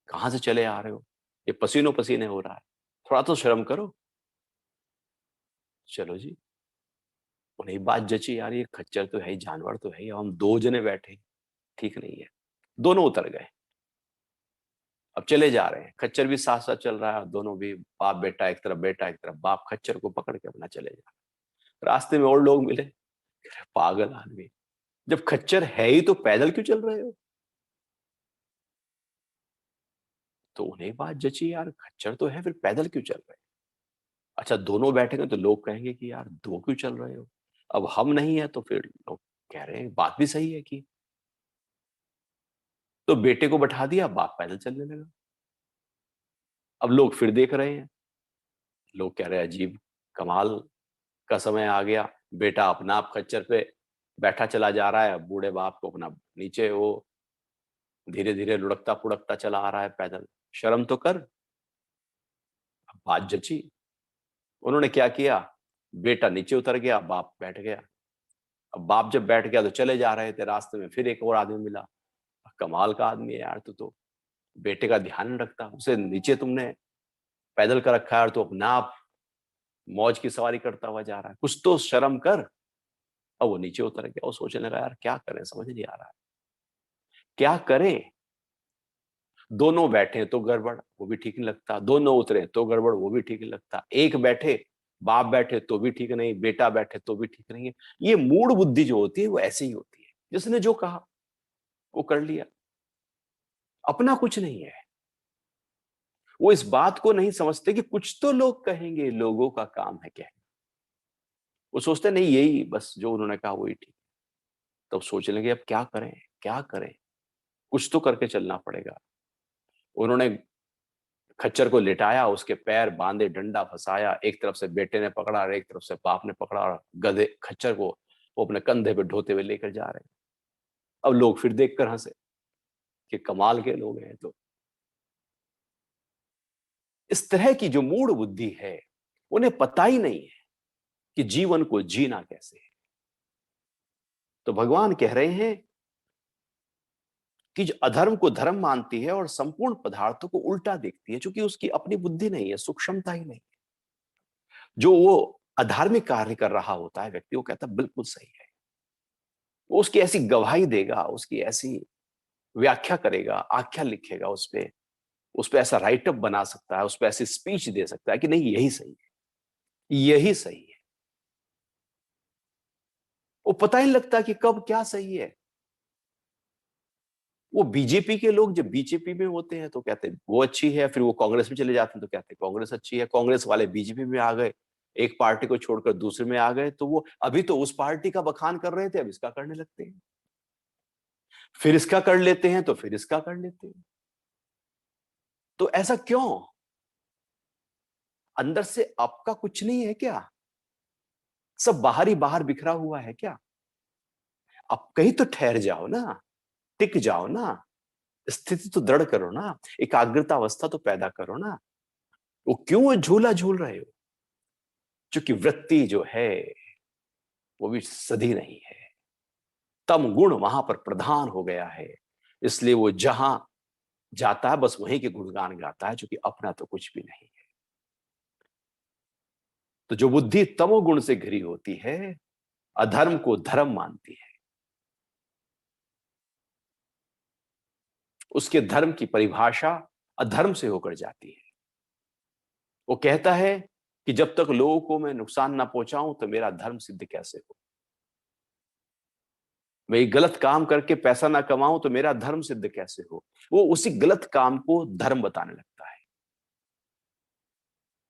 कहां से चले आ रहे हो? ये पसीनों पसीने हो रहा है, थोड़ा तो शर्म करो। चलो जी, उन्हें बात जची, यार ये खच्चर तो है ही, जानवर तो है ही, हम दो जने बैठे, ठीक नहीं है। दोनों उतर गए। अब चले जा रहे हैं, खच्चर भी साथ साथ चल रहा है, दोनों भी, बाप बेटा एक तरफ, बेटा एक तरफ। बाप खच्चर को पकड़ के अपना चले जा रहे। रास्ते में और लोग मिले, पागल आदमी, जब खच्चर है ही तो पैदल क्यों चल रहे हो? तो उन्हें बात जची, यार खच्चर तो है, फिर पैदल क्यों चल रहे हैं? अच्छा, दोनों बैठेंगे तो लोग कहेंगे कि यार दो क्यों चल रहे हो? अब हम नहीं है तो फिर लोग कह रहे हैं बात भी सही है कि। तो बेटे को बैठा दिया, बाप पैदल चलने लगा। अब लोग फिर देख रहे हैं, लोग कह रहे हैं अजीब, कमाल का समय आ गया। बेटा अपना आप खच्चर पे बैठा चला जा रहा है, बूढ़े बाप को अपना नीचे वो धीरे धीरे लुढ़कता पुढ़कता चला आ रहा है पैदल। शर्म तो कर। अब बात जची। उन्होंने क्या किया, बेटा नीचे उतर गया, बाप बैठ गया। अब बाप जब बैठ गया तो चले जा रहे थे, रास्ते में फिर एक और आदमी मिला। कमाल का आदमी है यार, तू तो बेटे का ध्यान नहीं रखता, उसे नीचे तुमने पैदल कर रखा है और तू अपना आप मौज की सवारी करता हुआ जा रहा है, कुछ तो शर्म कर। अब वो नीचे उतर गया, वो सोचने लगा, यार क्या करें, समझ नहीं आ रहा है क्या करें। दोनों बैठे तो गड़बड़, वो भी ठीक नहीं लगता, दोनों उतरे तो गड़बड़, वो भी ठीक नहीं लगता, एक बैठे, बाप बैठे तो भी ठीक नहीं, बेटा बैठे तो भी ठीक नहीं है। ये मूड बुद्धि जो होती है वो ऐसी ही होती है, जिसने जो कहा वो कर लिया, अपना कुछ नहीं है। वो इस बात को नहीं समझते कि कुछ तो लोग कहेंगे, लोगों का काम है कहना। वो सोचते नहीं, यही बस जो उन्होंने कहा वही ठीक। तब सोचने लगे, अब क्या करें, क्या करें, कुछ तो करके चलना पड़ेगा। उन्होंने खच्चर को लिटाया, उसके पैर बांधे, डंडा फंसाया, एक तरफ से बेटे ने पकड़ा और एक तरफ से बाप ने पकड़ा, और गधे खच्चर को वो अपने कंधे पे ढोते हुए लेकर जा रहे हैं। अब लोग फिर देखकर हंसे कि कमाल के लोग हैं। तो इस तरह की जो मूढ़ बुद्धि है, उन्हें पता ही नहीं है कि जीवन को जीना कैसे है। तो भगवान कह रहे हैं कि जो अधर्म को धर्म मानती है और संपूर्ण पदार्थों को उल्टा देखती है, क्योंकि उसकी अपनी बुद्धि नहीं है, सूक्ष्मता ही नहीं है। जो वो अधार्मिक कार्य कर रहा होता है व्यक्ति, वो कहता है बिल्कुल सही है। वो उसकी ऐसी गवाही देगा, उसकी ऐसी व्याख्या करेगा, आख्या लिखेगा, उस पे ऐसा राइटअप बना सकता है, उस पे ऐसी स्पीच दे सकता है कि नहीं यही सही है, यही सही है। वो पता ही नहीं लगता कि कब क्या सही है। वो बीजेपी के लोग जब बीजेपी में होते हैं तो कहते हैं वो अच्छी है, फिर वो कांग्रेस में चले जाते हैं तो कहते हैं कांग्रेस अच्छी है। कांग्रेस वाले बीजेपी में आ गए, एक पार्टी को छोड़कर दूसरे में आ गए, तो वो अभी तो उस पार्टी का बखान कर रहे थे, अब इसका करने लगते हैं, फिर इसका कर लेते हैं तो फिर इसका कर लेते हैं। तो ऐसा क्यों? अंदर से आपका कुछ नहीं है क्या? सब बाहर ही बाहर बिखरा हुआ है क्या? अब कहीं तो ठहर जाओ ना, टिक जाओ ना, स्थिति तो दृढ़ करो ना, एकाग्रता अवस्था तो पैदा करो ना। वो क्यों झूला झूल रहे हो? क्योंकि वृत्ति जो है वो भी सधी नहीं है, तम गुण वहां पर प्रधान हो गया है। इसलिए वो जहां जाता है बस वहीं के गुणगान गाता है, क्योंकि अपना तो कुछ भी नहीं है। तो जो बुद्धि तमोगुण से घिरी होती है, अधर्म को धर्म मानती है, उसके धर्म की परिभाषा अधर्म से होकर जाती है। वो कहता है कि जब तक लोगों को मैं नुकसान ना पहुंचाऊं तो मेरा धर्म सिद्ध कैसे हो। मैं एक गलत काम करके पैसा ना कमाऊं तो मेरा धर्म सिद्ध कैसे हो। वो उसी गलत काम को धर्म बताने लगता है।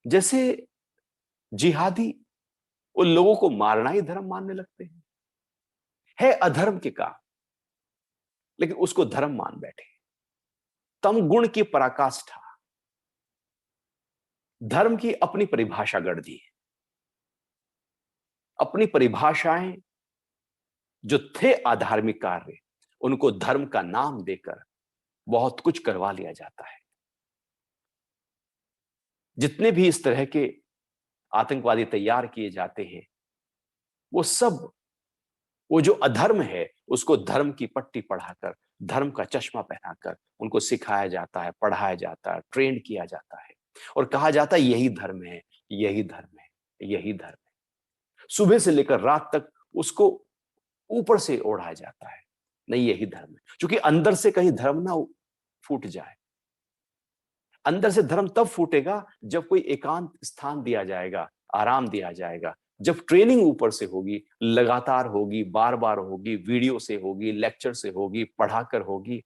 जैसे जिहादी उन लोगों को मारना ही धर्म मानने लगते हैं, है अधर्म के काम, लेकिन उसको धर्म मान बैठे। तम गुण की पराकाष्ठा, धर्म की अपनी परिभाषा गढ़ दी है। अपनी परिभाषाएं जो थे अधार्मिक कार्य, उनको धर्म का नाम देकर बहुत कुछ करवा लिया जाता है। जितने भी इस तरह के आतंकवादी तैयार किए जाते हैं, वो सब वो जो अधर्म है उसको धर्म की पट्टी पढ़ाकर, धर्म का चश्मा पहनाकर उनको सिखाया जाता है, पढ़ाया जाता है, ट्रेंड किया जाता है, और कहा जाता है यही धर्म है, यही धर्म है, यही धर्म है। सुबह से लेकर रात तक उसको ऊपर से ओढ़ाया जाता है, नहीं यही धर्म है, क्योंकि अंदर से कहीं धर्म ना फूट जाए। अंदर से धर्म तब फूटेगा जब कोई एकांत स्थान दिया जाएगा, आराम दिया जाएगा, जब ट्रेनिंग ऊपर से होगी, लगातार होगी, बार बार होगी, वीडियो से होगी, लेक्चर से होगी, पढ़ाकर होगी,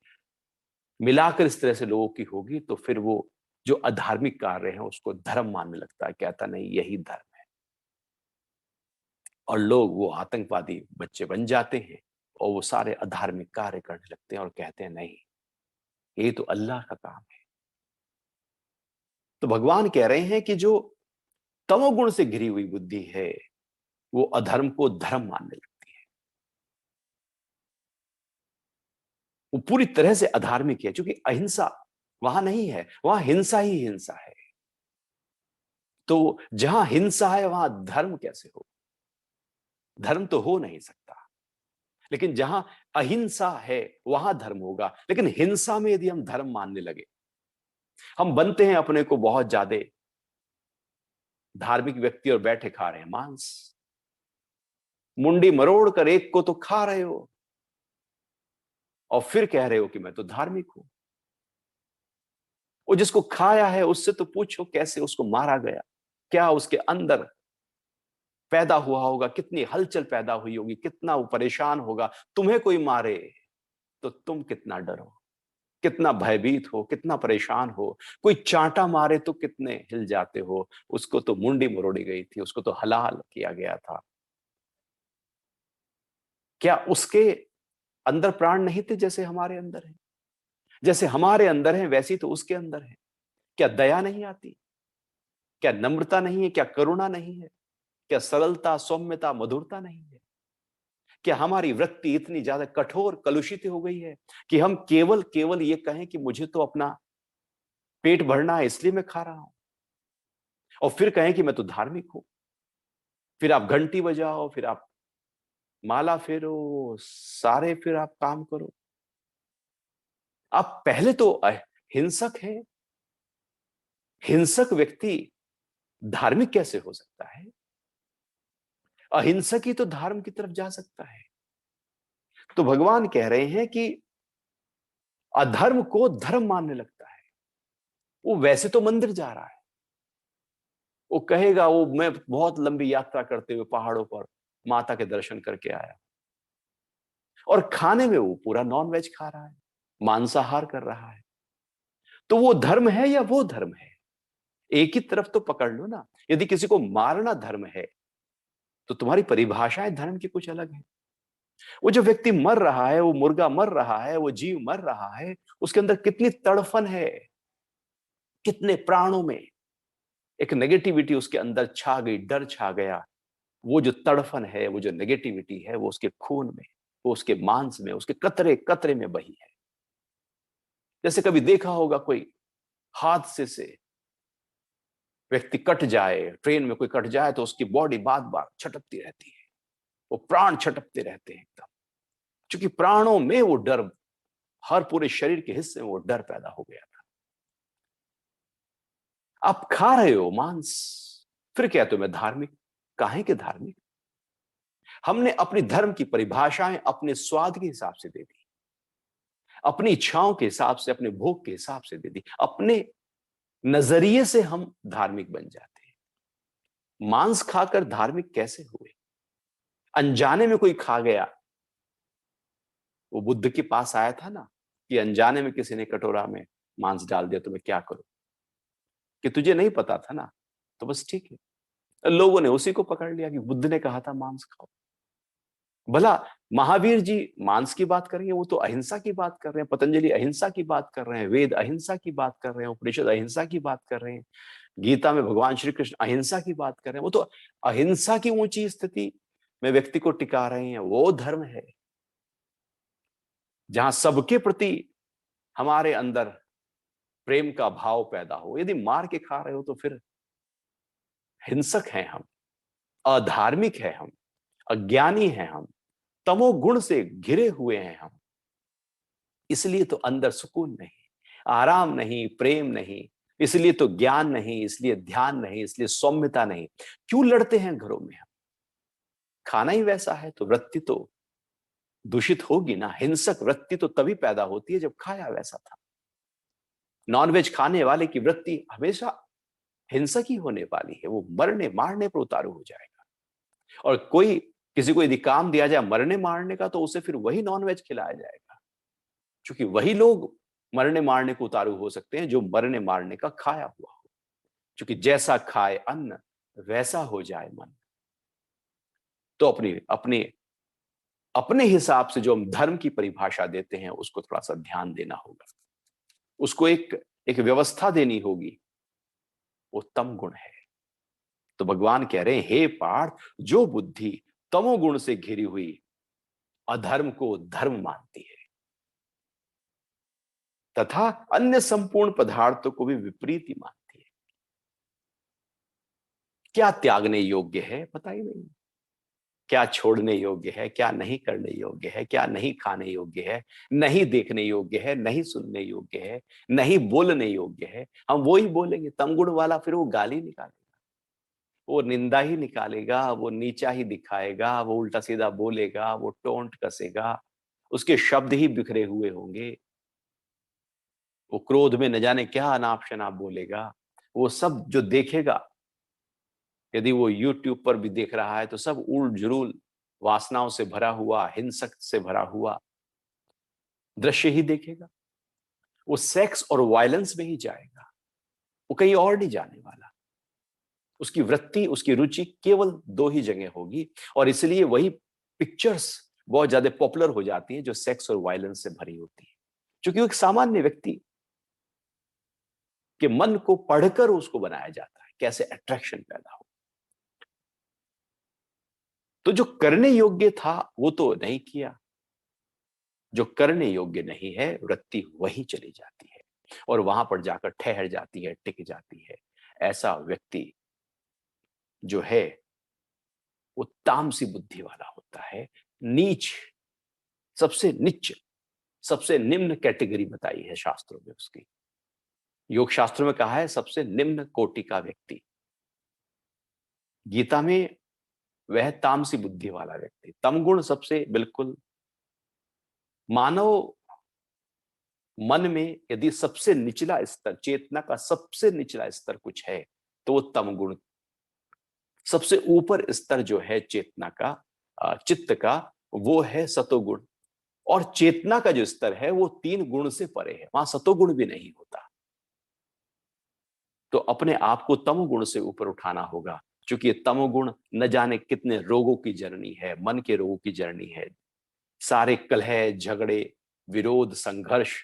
मिलाकर इस तरह से लोगों की होगी, तो फिर वो जो अधार्मिक कार्य है उसको धर्म मानने लगता है, कहता नहीं यही धर्म है। और लोग वो आतंकवादी बच्चे बन जाते हैं और वो सारे अधार्मिक कार्य करने लगते हैं और कहते हैं नहीं ये तो अल्लाह का काम है। तो भगवान कह रहे हैं कि जो तमोगुण से घिरी हुई बुद्धि है वो अधर्म को धर्म मानने लगती है। वो पूरी तरह से अधार्मिक है, क्योंकि अहिंसा वहां नहीं है, वहां हिंसा ही हिंसा है। तो जहां हिंसा है वहां धर्म कैसे हो? धर्म तो हो नहीं सकता। लेकिन जहां अहिंसा है वहां धर्म होगा। लेकिन हिंसा में यदि हम धर्म मानने लगे, हम बनते हैं अपने को बहुत ज्यादा धार्मिक व्यक्ति और बैठे खा रहे हैं मांस, मुंडी मरोड़ कर एक को तो खा रहे हो और फिर कह रहे हो कि मैं तो धार्मिक हूं। वो जिसको खाया है उससे तो पूछो कैसे उसको मारा गया, क्या उसके अंदर पैदा हुआ होगा, कितनी हलचल पैदा हुई होगी, कितना वो परेशान होगा। तुम्हें कोई मारे तो तुम कितना डरो, कितना भयभीत हो, कितना परेशान हो। कोई चांटा मारे तो कितने हिल जाते हो। उसको तो मुंडी मरोड़ी गई थी, उसको तो हलाल किया गया था। क्या उसके अंदर प्राण नहीं थे जैसे हमारे अंदर है? जैसे हमारे अंदर है वैसी तो उसके अंदर है। क्या दया नहीं आती? क्या नम्रता नहीं है? क्या करुणा नहीं है? क्या सरलता, सौम्यता, मधुरता नहीं है? क्या हमारी वृत्ति इतनी ज्यादा कठोर, कलुषित हो गई है कि हम केवल केवल ये कहें कि मुझे तो अपना पेट भरना है इसलिए मैं खा रहा हूं, और फिर कहें कि मैं तो धार्मिक हूं। फिर आप घंटी बजाओ, फिर आप माला फेरो, सारे फिर आप काम करो। आप पहले तो हिंसक है। हिंसक व्यक्ति धार्मिक कैसे हो सकता है? अहिंसक ही तो धर्म की तरफ जा सकता है। तो भगवान कह रहे हैं कि अधर्म को धर्म मानने लगता है। वो वैसे तो मंदिर जा रहा है, वो कहेगा वो मैं बहुत लंबी यात्रा करते हुए पहाड़ों पर माता के दर्शन करके आया, और खाने में वो पूरा नॉन वेज खा रहा है, मांसाहार कर रहा है। तो वो धर्म है या वो धर्म है? एक ही तरफ तो पकड़ लो ना। यदि किसी को मारना धर्म है, तो तुम्हारी परिभाषाएं धर्म की कुछ अलग है। वो जो व्यक्ति मर रहा है, वो मुर्गा मर रहा है, वो जीव मर रहा है, उसके अंदर कितनी तड़फन है, कितने प्राणों में एक नेगेटिविटी उसके अंदर छा गई, डर छा गया। वो जो तड़फन है, वो जो नेगेटिविटी है, वो उसके खून में, वो उसके मांस में, उसके कतरे कतरे में बही है। जैसे कभी देखा होगा कोई हादसे से व्यक्ति कट जाए, ट्रेन में कोई कट जाए तो उसकी बॉडी बार बार छटकती रहती है, वो प्राण छटकते रहते हैं एकदम, क्योंकि प्राणों में वो डर, हर पूरे शरीर के हिस्से में वो डर पैदा हो गया था। आप खा रहे हो मांस, फिर कहते हो मैं धार्मिक। काहे के धार्मिक? हमने अपनी धर्म की परिभाषाएं अपने स्वाद के हिसाब से दे दी, अपनी इच्छाओं के हिसाब से, अपने भोग के हिसाब से दे दी, अपने नजरिए से हम धार्मिक बन जाते हैं। मांस खाकर धार्मिक कैसे हुए? अनजाने में कोई खा गया। वो बुद्ध के पास आया था ना, कि अनजाने में किसी ने कटोरा में मांस डाल दिया तो मैं क्या करूं? कि तुझे नहीं पता था ना, तो बस ठीक है। लोगों ने उसी को पकड़ लिया कि बुद्ध ने कहा था मांस खाओ। भला महावीर जी मांस की बात करेंगे? वो तो अहिंसा की बात कर रहे हैं, पतंजलि अहिंसा की बात कर रहे हैं, वेद अहिंसा की बात कर रहे हैं, उपनिषद अहिंसा की बात कर रहे हैं, गीता में भगवान श्री कृष्ण अहिंसा की बात कर रहे हैं। वो तो अहिंसा की ऊंची स्थिति में व्यक्ति को टिका रहे हैं। वो धर्म है जहां सबके प्रति हमारे अंदर प्रेम का भाव पैदा हो। यदि मार के खा रहे हो तो फिर हिंसक हैं हम, अधार्मिक है हम, अज्ञानी हैं हम, तमोगुण से घिरे हुए हैं हम। इसलिए तो अंदर सुकून नहीं, आराम नहीं, प्रेम नहीं। इसलिए तो ज्ञान नहीं, इसलिए ध्यान नहीं, इसलिए सौम्यता नहीं। क्यों लड़ते हैं घरों में हम? खाना ही वैसा है तो वृत्ति तो दूषित होगी ना। हिंसक वृत्ति तो तभी पैदा होती है जब खाया वैसा था। नॉनवेज खाने वाले की वृत्ति हमेशा हिंसक ही होने वाली है। वो मरने मारने पर उतारू हो जाएगा। और कोई किसी को यदि काम दिया जाए मरने मारने का, तो उसे फिर वही नॉनवेज खिलाया जाएगा, क्योंकि वही लोग मरने मारने को उतारू हो सकते हैं जो मरने मारने का खाया हुआ हो। क्योंकि जैसा खाए अन्न वैसा हो जाए मन। तो अपने अपने अपने हिसाब से जो हम धर्म की परिभाषा देते हैं, उसको थोड़ा सा ध्यान देना होगा, उसको एक एक व्यवस्था देनी होगी। वो तम गुण है। तो भगवान कह रहे हैं, हे पार्थ, जो बुद्धि तमोगुण से घिरी हुई अधर्म को धर्म मानती है तथा अन्य संपूर्ण पदार्थों को भी विपरीत ही मानती है, क्या त्यागने योग्य है पता ही नहीं, क्या छोड़ने योग्य है, क्या नहीं करने योग्य है, क्या नहीं खाने योग्य है, नहीं देखने योग्य है, नहीं सुनने योग्य है, नहीं बोलने योग्य है। हम वो ही बोलेंगे। तमगुण वाला फिर वो गाली निकालेगा, वो निंदा ही निकालेगा, वो नीचा ही दिखाएगा, वो उल्टा सीधा बोलेगा, वो टोंट कसेगा, उसके शब्द ही बिखरे हुए होंगे। वो क्रोध में न जाने क्या अनाप शनाप बोलेगा। वो सब जो देखेगा, यदि वो यूट्यूब पर भी देख रहा है, तो सब उल जुलूल वासनाओं से भरा हुआ, हिंसक से भरा हुआ दृश्य ही देखेगा। वो सेक्स और वायलेंस में ही जाएगा, वो कहीं और नहीं जाने वाला। उसकी वृत्ति, उसकी रुचि केवल दो ही जगह होगी, और इसलिए वही पिक्चर्स बहुत ज्यादा पॉपुलर हो जाती हैं जो सेक्स और वायलेंस से भरी होती है। क्योंकि वो एक सामान्य व्यक्ति कि मन को पढ़कर उसको बनाया जाता है, कैसे अट्रैक्शन पैदा हो। तो जो करने योग्य था वो तो नहीं किया, जो करने योग्य नहीं है वृत्ति वही चली जाती है और वहां पर जाकर ठहर जाती है, टिक जाती है। ऐसा व्यक्ति जो है वो तामसी बुद्धि वाला होता है, नीच, सबसे नीच, सबसे निम्न कैटेगरी बताई है शास्त्रों में उसकी। योग शास्त्रों में कहा है सबसे निम्न कोटि का व्यक्ति। गीता में वह तामसी बुद्धि वाला व्यक्ति, तमगुण सबसे बिल्कुल, मानव मन में यदि सबसे निचला स्तर, चेतना का सबसे निचला स्तर कुछ है तो वो तमगुण। सबसे ऊपर स्तर जो है चेतना का, चित्त का, वो है सतोगुण। और चेतना का जो स्तर है वो 3 गुण से परे है, वहां सतोगुण भी नहीं होता। तो अपने आप को तमोगुण से ऊपर उठाना होगा, क्योंकि ये तमोगुण न जाने कितने रोगों की जननी है, मन के रोगों की जननी है। सारे कलह, झगड़े, विरोध, संघर्ष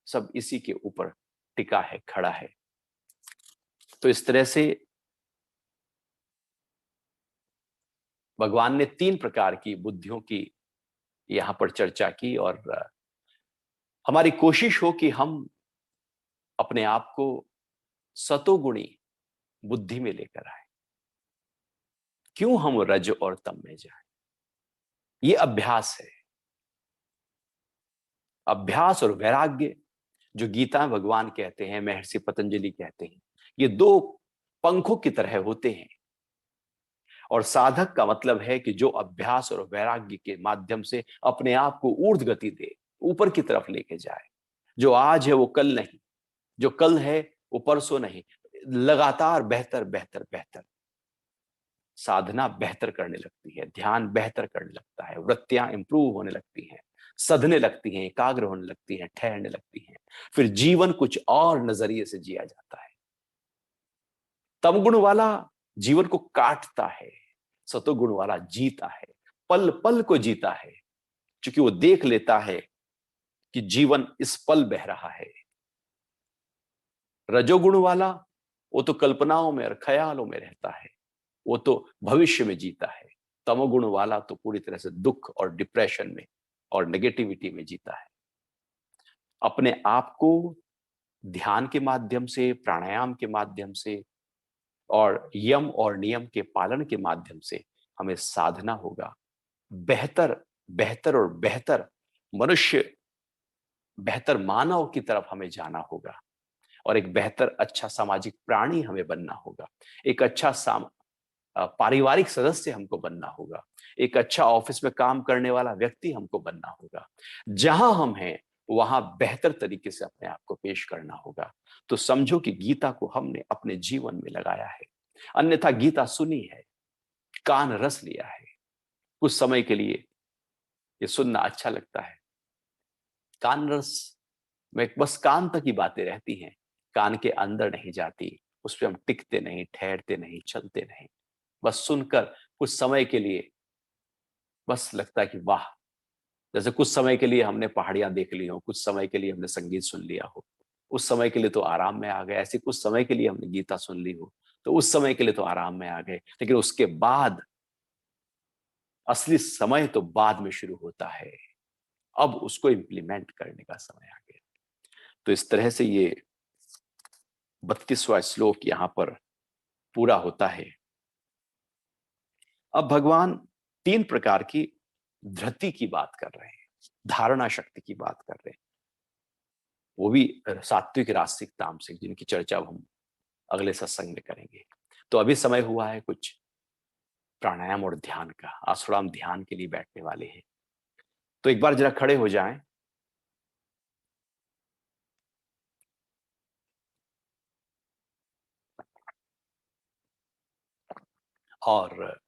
सब इसी के ऊपर टिका है, खड़ा है। तो इस तरह से भगवान ने 3 प्रकार की बुद्धियों की यहां पर चर्चा की और हमारी कोशिश हो कि हम अपने आप को सतोगुणी बुद्धि में लेकर आए। क्यों हम रज और तम में जाए? ये अभ्यास है। अभ्यास और वैराग्य जो गीता में भगवान कहते हैं, महर्षि पतंजलि कहते हैं, ये 2 पंखों की तरह होते हैं। और साधक का मतलब है कि जो अभ्यास और वैराग्य के माध्यम से अपने आप को ऊर्ध्व गति दे, ऊपर की तरफ लेके जाए। जो आज है वो कल नहीं, जो कल है वो परसों नहीं, लगातार बेहतर बेहतर बेहतर। साधना बेहतर करने लगती है, ध्यान बेहतर करने लगता है, वृत्तियां इंप्रूव होने लगती हैं, सधने लगती हैं, एकाग्र होने लगती हैं, ठहरने लगती हैं। फिर जीवन कुछ और नजरिए से जिया जाता है। तमगुण वाला जीवन को काटता है, सतोगुण वाला जीता है, पल पल को जीता है, क्योंकि वो देख लेता है कि जीवन इस पल बह रहा है। रजोगुण वाला वो तो कल्पनाओं में और ख्यालों में रहता है, वो तो भविष्य में जीता है। तमोगुण वाला तो पूरी तरह से दुख और डिप्रेशन में और नेगेटिविटी में जीता है। अपने आप को ध्यान के माध्यम से, प्राणायाम के माध्यम से और यम और नियम के पालन के माध्यम से हमें साधना होगा। बेहतर बेहतर और बेहतर मनुष्य, बेहतर मानव की तरफ हमें जाना होगा और एक बेहतर अच्छा सामाजिक प्राणी हमें बनना होगा। एक अच्छा पारिवारिक सदस्य हमको बनना होगा। एक अच्छा ऑफिस में काम करने वाला व्यक्ति हमको बनना होगा। जहां हम हैं वहां बेहतर तरीके से अपने आप को पेश करना होगा। तो समझो कि गीता को हमने अपने जीवन में लगाया है। अन्यथा गीता सुनी है, कान रस लिया है, कुछ समय के लिए ये सुनना अच्छा लगता है। कान रस में बस कान तक ही बातें रहती हैं, कान के अंदर नहीं जाती, उस पर हम टिकते नहीं, ठहरते नहीं, चलते नहीं। बस सुनकर कुछ समय के लिए बस लगता है कि वाह, जैसे कुछ समय के लिए हमने पहाड़ियां देख ली हो, कुछ समय के लिए हमने संगीत सुन लिया हो, उस समय के लिए तो आराम में आ गए। ऐसे कुछ समय के लिए हमने गीता सुन ली हो तो उस समय के लिए तो आराम में आ गए, लेकिन उसके बाद असली समय तो बाद में शुरू होता है। अब उसको इम्प्लीमेंट करने का समय आ गया। तो इस तरह से ये 32वां श्लोक यहां पर पूरा होता है। अब भगवान 3 प्रकार की धृति की बात कर रहे हैं, धारणा शक्ति की बात कर रहे हैं, वो भी सात्विक, राजसिक, तामसिक, जिनकी चर्चा हम अगले सत्संग में करेंगे। तो अभी समय हुआ है कुछ प्राणायाम और ध्यान का। आज थोड़ा हम ध्यान के लिए बैठने वाले हैं। तो एक बार जरा खड़े हो जाएं और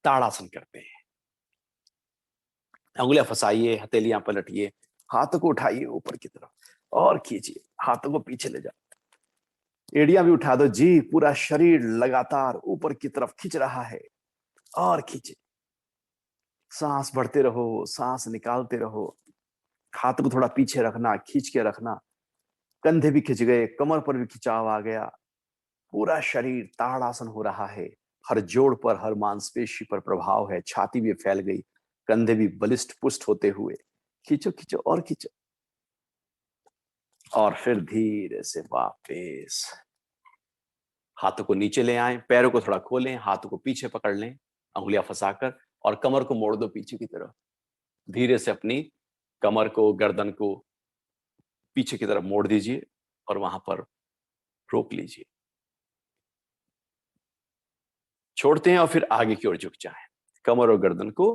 ताड़ासन करते हैं। अंगुलियां फंसाइए, हथेलियां पलटिए, हाथों को उठाइए ऊपर की तरफ और खींचिए, हाथों को पीछे ले जाओ, एड़ियां भी उठा दो जी, पूरा शरीर लगातार ऊपर की तरफ खींच रहा है और खींचे। सांस भरते रहो, सांस निकालते रहो, हाथ को थोड़ा पीछे रखना, खींच के रखना। कंधे भी खिंच गए, कमर पर भी खिंचाव आ गया, पूरा शरीर ताड़ासन हो रहा है, हर जोड़ पर, हर मांसपेशी पर प्रभाव है, छाती भी फैल गई, कंधे भी बलिष्ठ पुष्ट होते हुए, खींचो खींचो और खींचो, और फिर धीरे से वापस हाथों को नीचे ले आए, पैरों को थोड़ा खोलें, हाथों को पीछे पकड़ लें, अंगुलियां फंसाकर, और कमर को मोड़ दो पीछे की तरफ। धीरे से अपनी कमर को, गर्दन को पीछे की तरफ मोड़ दीजिए और वहां पर रोक लीजिए। छोड़ते हैं और फिर आगे की ओर झुक जाएं। कमर और गर्दन को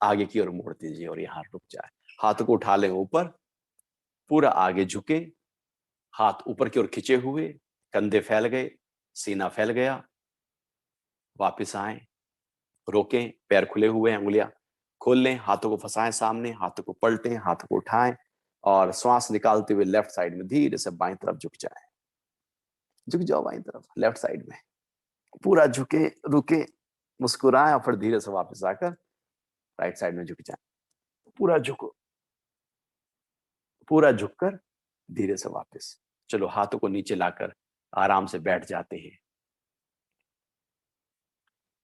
आगे की ओर मोड़ दीजिए और यहां रुक जाए। हाथों को उठा लें ऊपर, पूरा आगे झुके, हाथ ऊपर की ओर खिंचे हुए, कंधे फैल गए, सीना फैल गया। वापस आए, रोकें, पैर खुले हुए, अंगुलियां खोल लें, हाथों को फंसाएं सामने, हाथों को पलटें, हाथों को उठाएं और श्वास निकालते हुए लेफ्ट साइड में धीरे से बाईं तरफ झुक जाएं। झुक जाओ बाईं तरफ, लेफ्ट साइड में पूरा झुके, रुके, मुस्कुराएं और फिर धीरे से वापस आकर राइट साइड में झुक जाएं। पूरा झुको, पूरा झुककर धीरे से वापस। चलो हाथों को नीचे लाकर आराम से बैठ जाते हैं।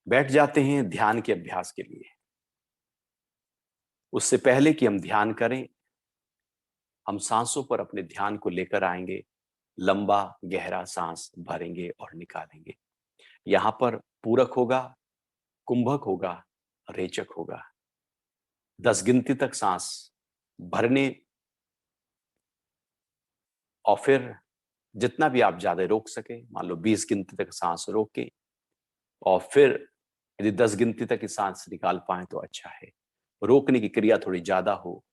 बैठ जाते हैं ध्यान के अभ्यास के लिए। उससे पहले कि हम ध्यान करें, हम सांसों पर अपने ध्यान को लेकर आएंगे। लंबा गहरा सांस भरेंगे और निकालेंगे। यहां पर पूरक होगा, कुंभक होगा, रेचक होगा। 10 गिनती तक सांस भरने और फिर जितना भी आप ज्यादा रोक सके, मान लो 20 गिनती तक सांस रोके और फिर यदि 10 गिनती तक की सांस निकाल पाए तो अच्छा है। रोकने की क्रिया थोड़ी ज्यादा हो,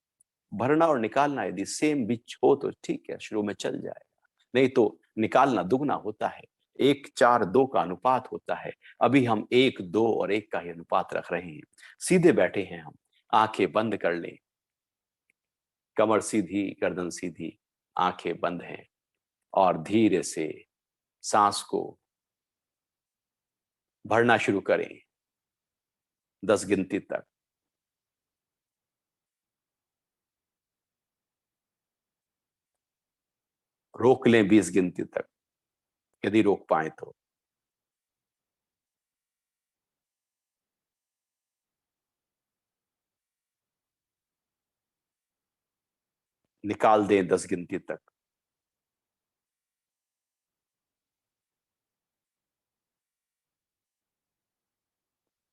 भरना और निकालना यदि सेम बीच हो तो ठीक है, शुरू में चल जाएगा। नहीं तो निकालना दुगना होता है, 1:4:2 का अनुपात होता है। अभी हम 1:2 और 1 का ही अनुपात रख रहे हैं। सीधे बैठे हैं हम, आंखें बंद कर लें, कमर सीधी, गर्दन सीधी, आंखें बंद हैं और धीरे से सांस को भरना शुरू करें 10 गिनती तक। रोक लें 20 गिनती तक यदि रोक पाए तो। निकाल दें 10 गिनती तक।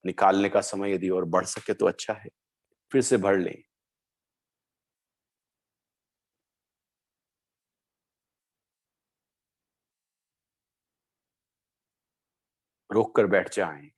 निकालने का समय यदि और बढ़ सके तो अच्छा है, फिर से भर लें। रोक कर बैठ जाएं।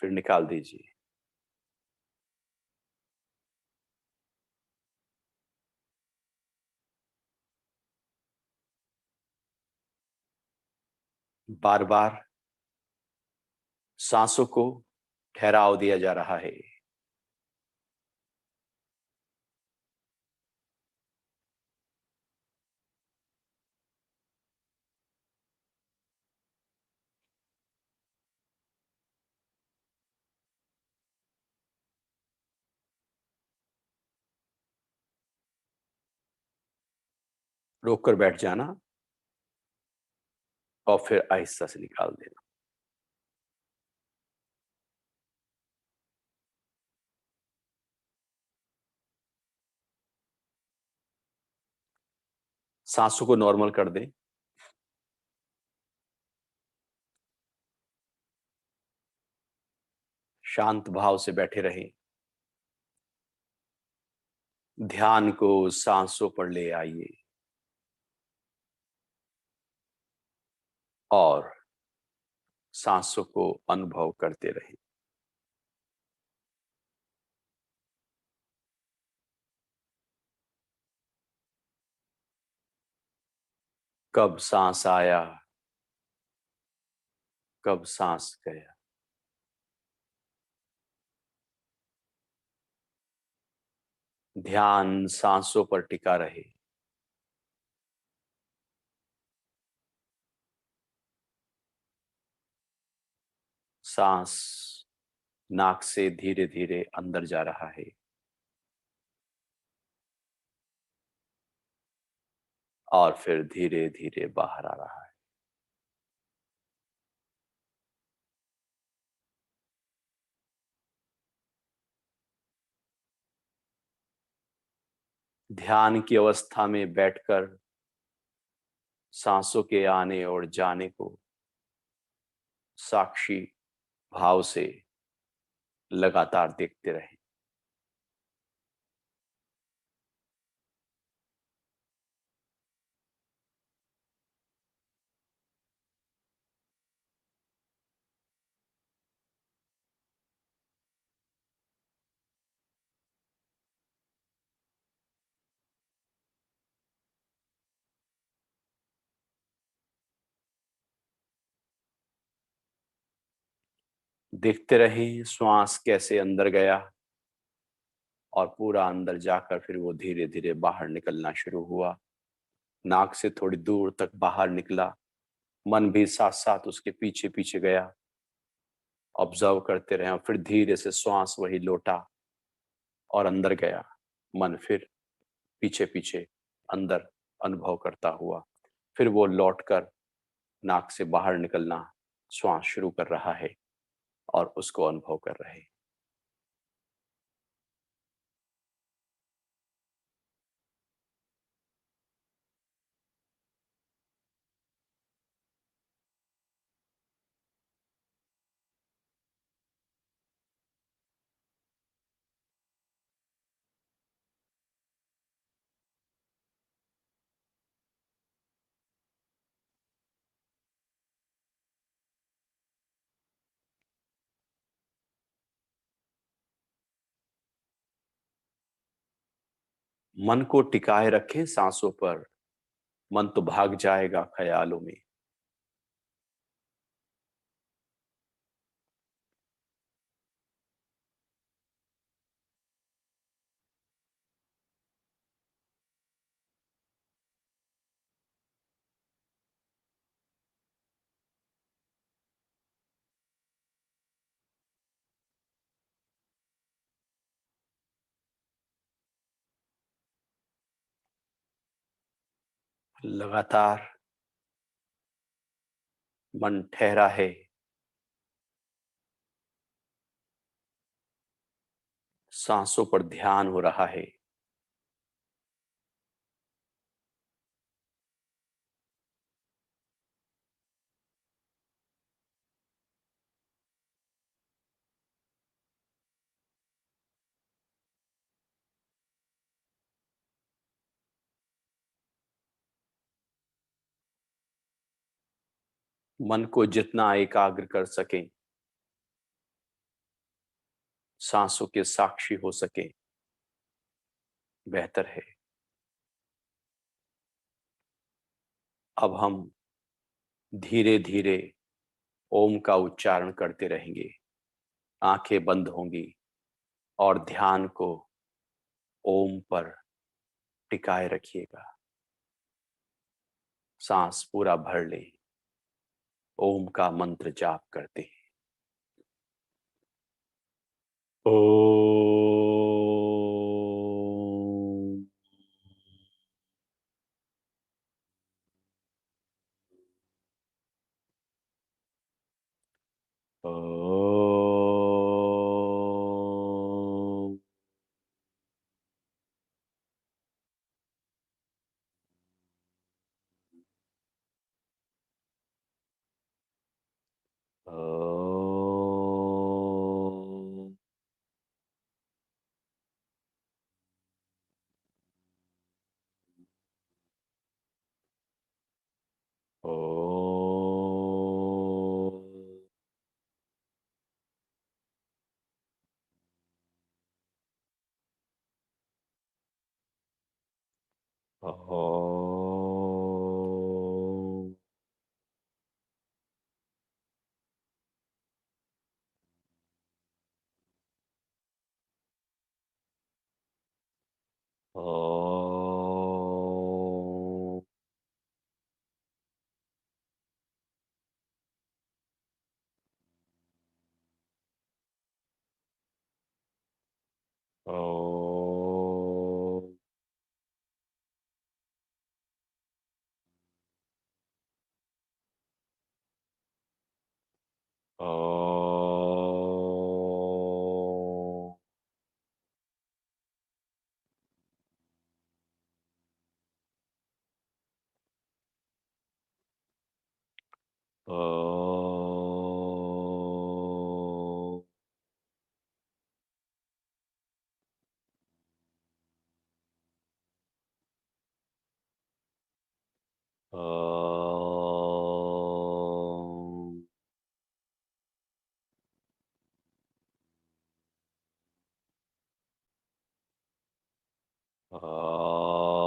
फिर निकाल दीजिए। बार बार सांसों को ठहराव दिया जा रहा है। रोक कर बैठ जाना और फिर आहिस्ता से निकाल देना। सांसों को नॉर्मल कर दें। शांत भाव से बैठे रहें। ध्यान को सांसों पर ले आइए और सांसों को अनुभव करते रहें। कब सांस आया, कब सांस गया। ध्यान सांसों पर टिका रहे। सांस नाक से धीरे धीरे अंदर जा रहा है और फिर धीरे धीरे बाहर आ रहा है। ध्यान की अवस्था में बैठकर सांसों के आने और जाने को साक्षी भाव से लगातार देखते रहें। देखते रहें श्वास कैसे अंदर गया और पूरा अंदर जाकर फिर वो धीरे धीरे बाहर निकलना शुरू हुआ। नाक से थोड़ी दूर तक बाहर निकला, मन भी साथ साथ उसके पीछे पीछे गया। ऑब्जर्व करते रहे और फिर धीरे से श्वास वही लौटा और अंदर गया। मन फिर पीछे पीछे अंदर अनुभव करता हुआ फिर वो लौटकर नाक से बाहर निकलना श्वास शुरू कर रहा है और उसको अनुभव कर रहे हैं। मन को टिकाए रखें सांसों पर, मन तो भाग जाएगा ख्यालों में। लगातार मन ठहरा है, सांसों पर ध्यान हो रहा है। मन को जितना एकाग्र कर सकें, सांसों के साक्षी हो सके, बेहतर है। अब हम धीरे धीरे ओम का उच्चारण करते रहेंगे। आंखें बंद होंगी और ध्यान को ओम पर टिकाए रखिएगा। सांस पूरा भर ले, ओम का मंत्र जाप करते हैं। ओम। ओम। ओम। ओम। ओम। ओम। ओम। ओम। ओम। ओम।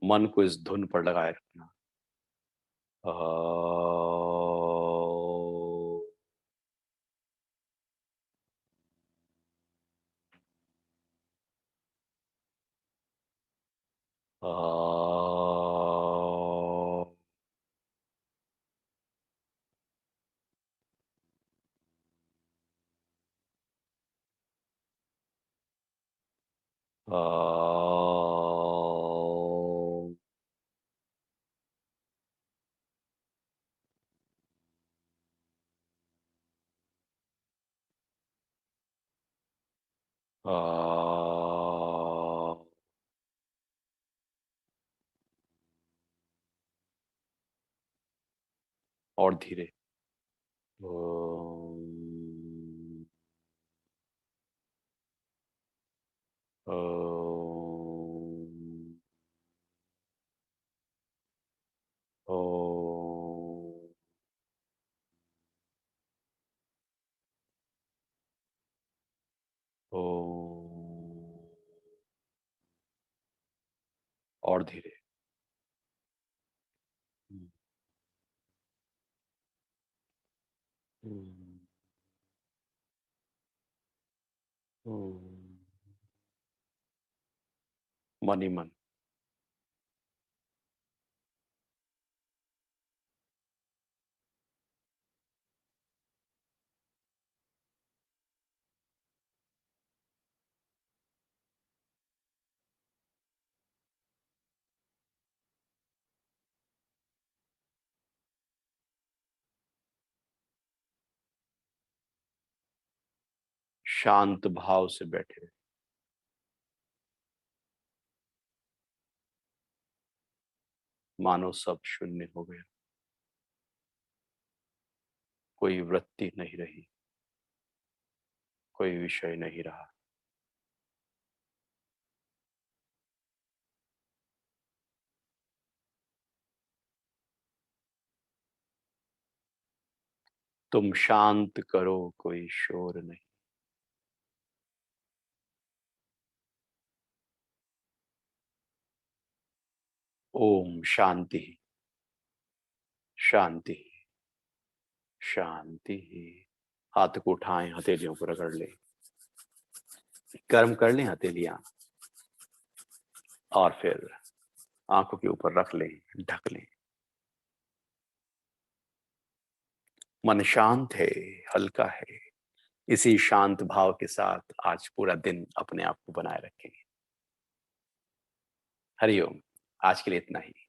मन को इस धुन पर लगाए रखना। ओम। ओम। ओम। ओम। और धीरे। ओम। ओम। ओम। ओम। और धीरे। ओम। ओम। मन ही मन। शांत भाव से बैठे। मानो सब शून्य हो गया। कोई वृत्ति नहीं रही। कोई विषय नहीं रहा। तुम शांत करो, कोई शोर नहीं। ओम शांति। शांति। शांति। हाथ को उठाएं, हथेलियों को रगड़ लें, गर्म कर लें हथेलियां, और फिर आंखों के ऊपर रख लें, ढक लें। मन शांत है, हल्का है। इसी शांत भाव के साथ आज पूरा दिन अपने आप को बनाए रखें। हरिओम। आज के लिए इतना ही।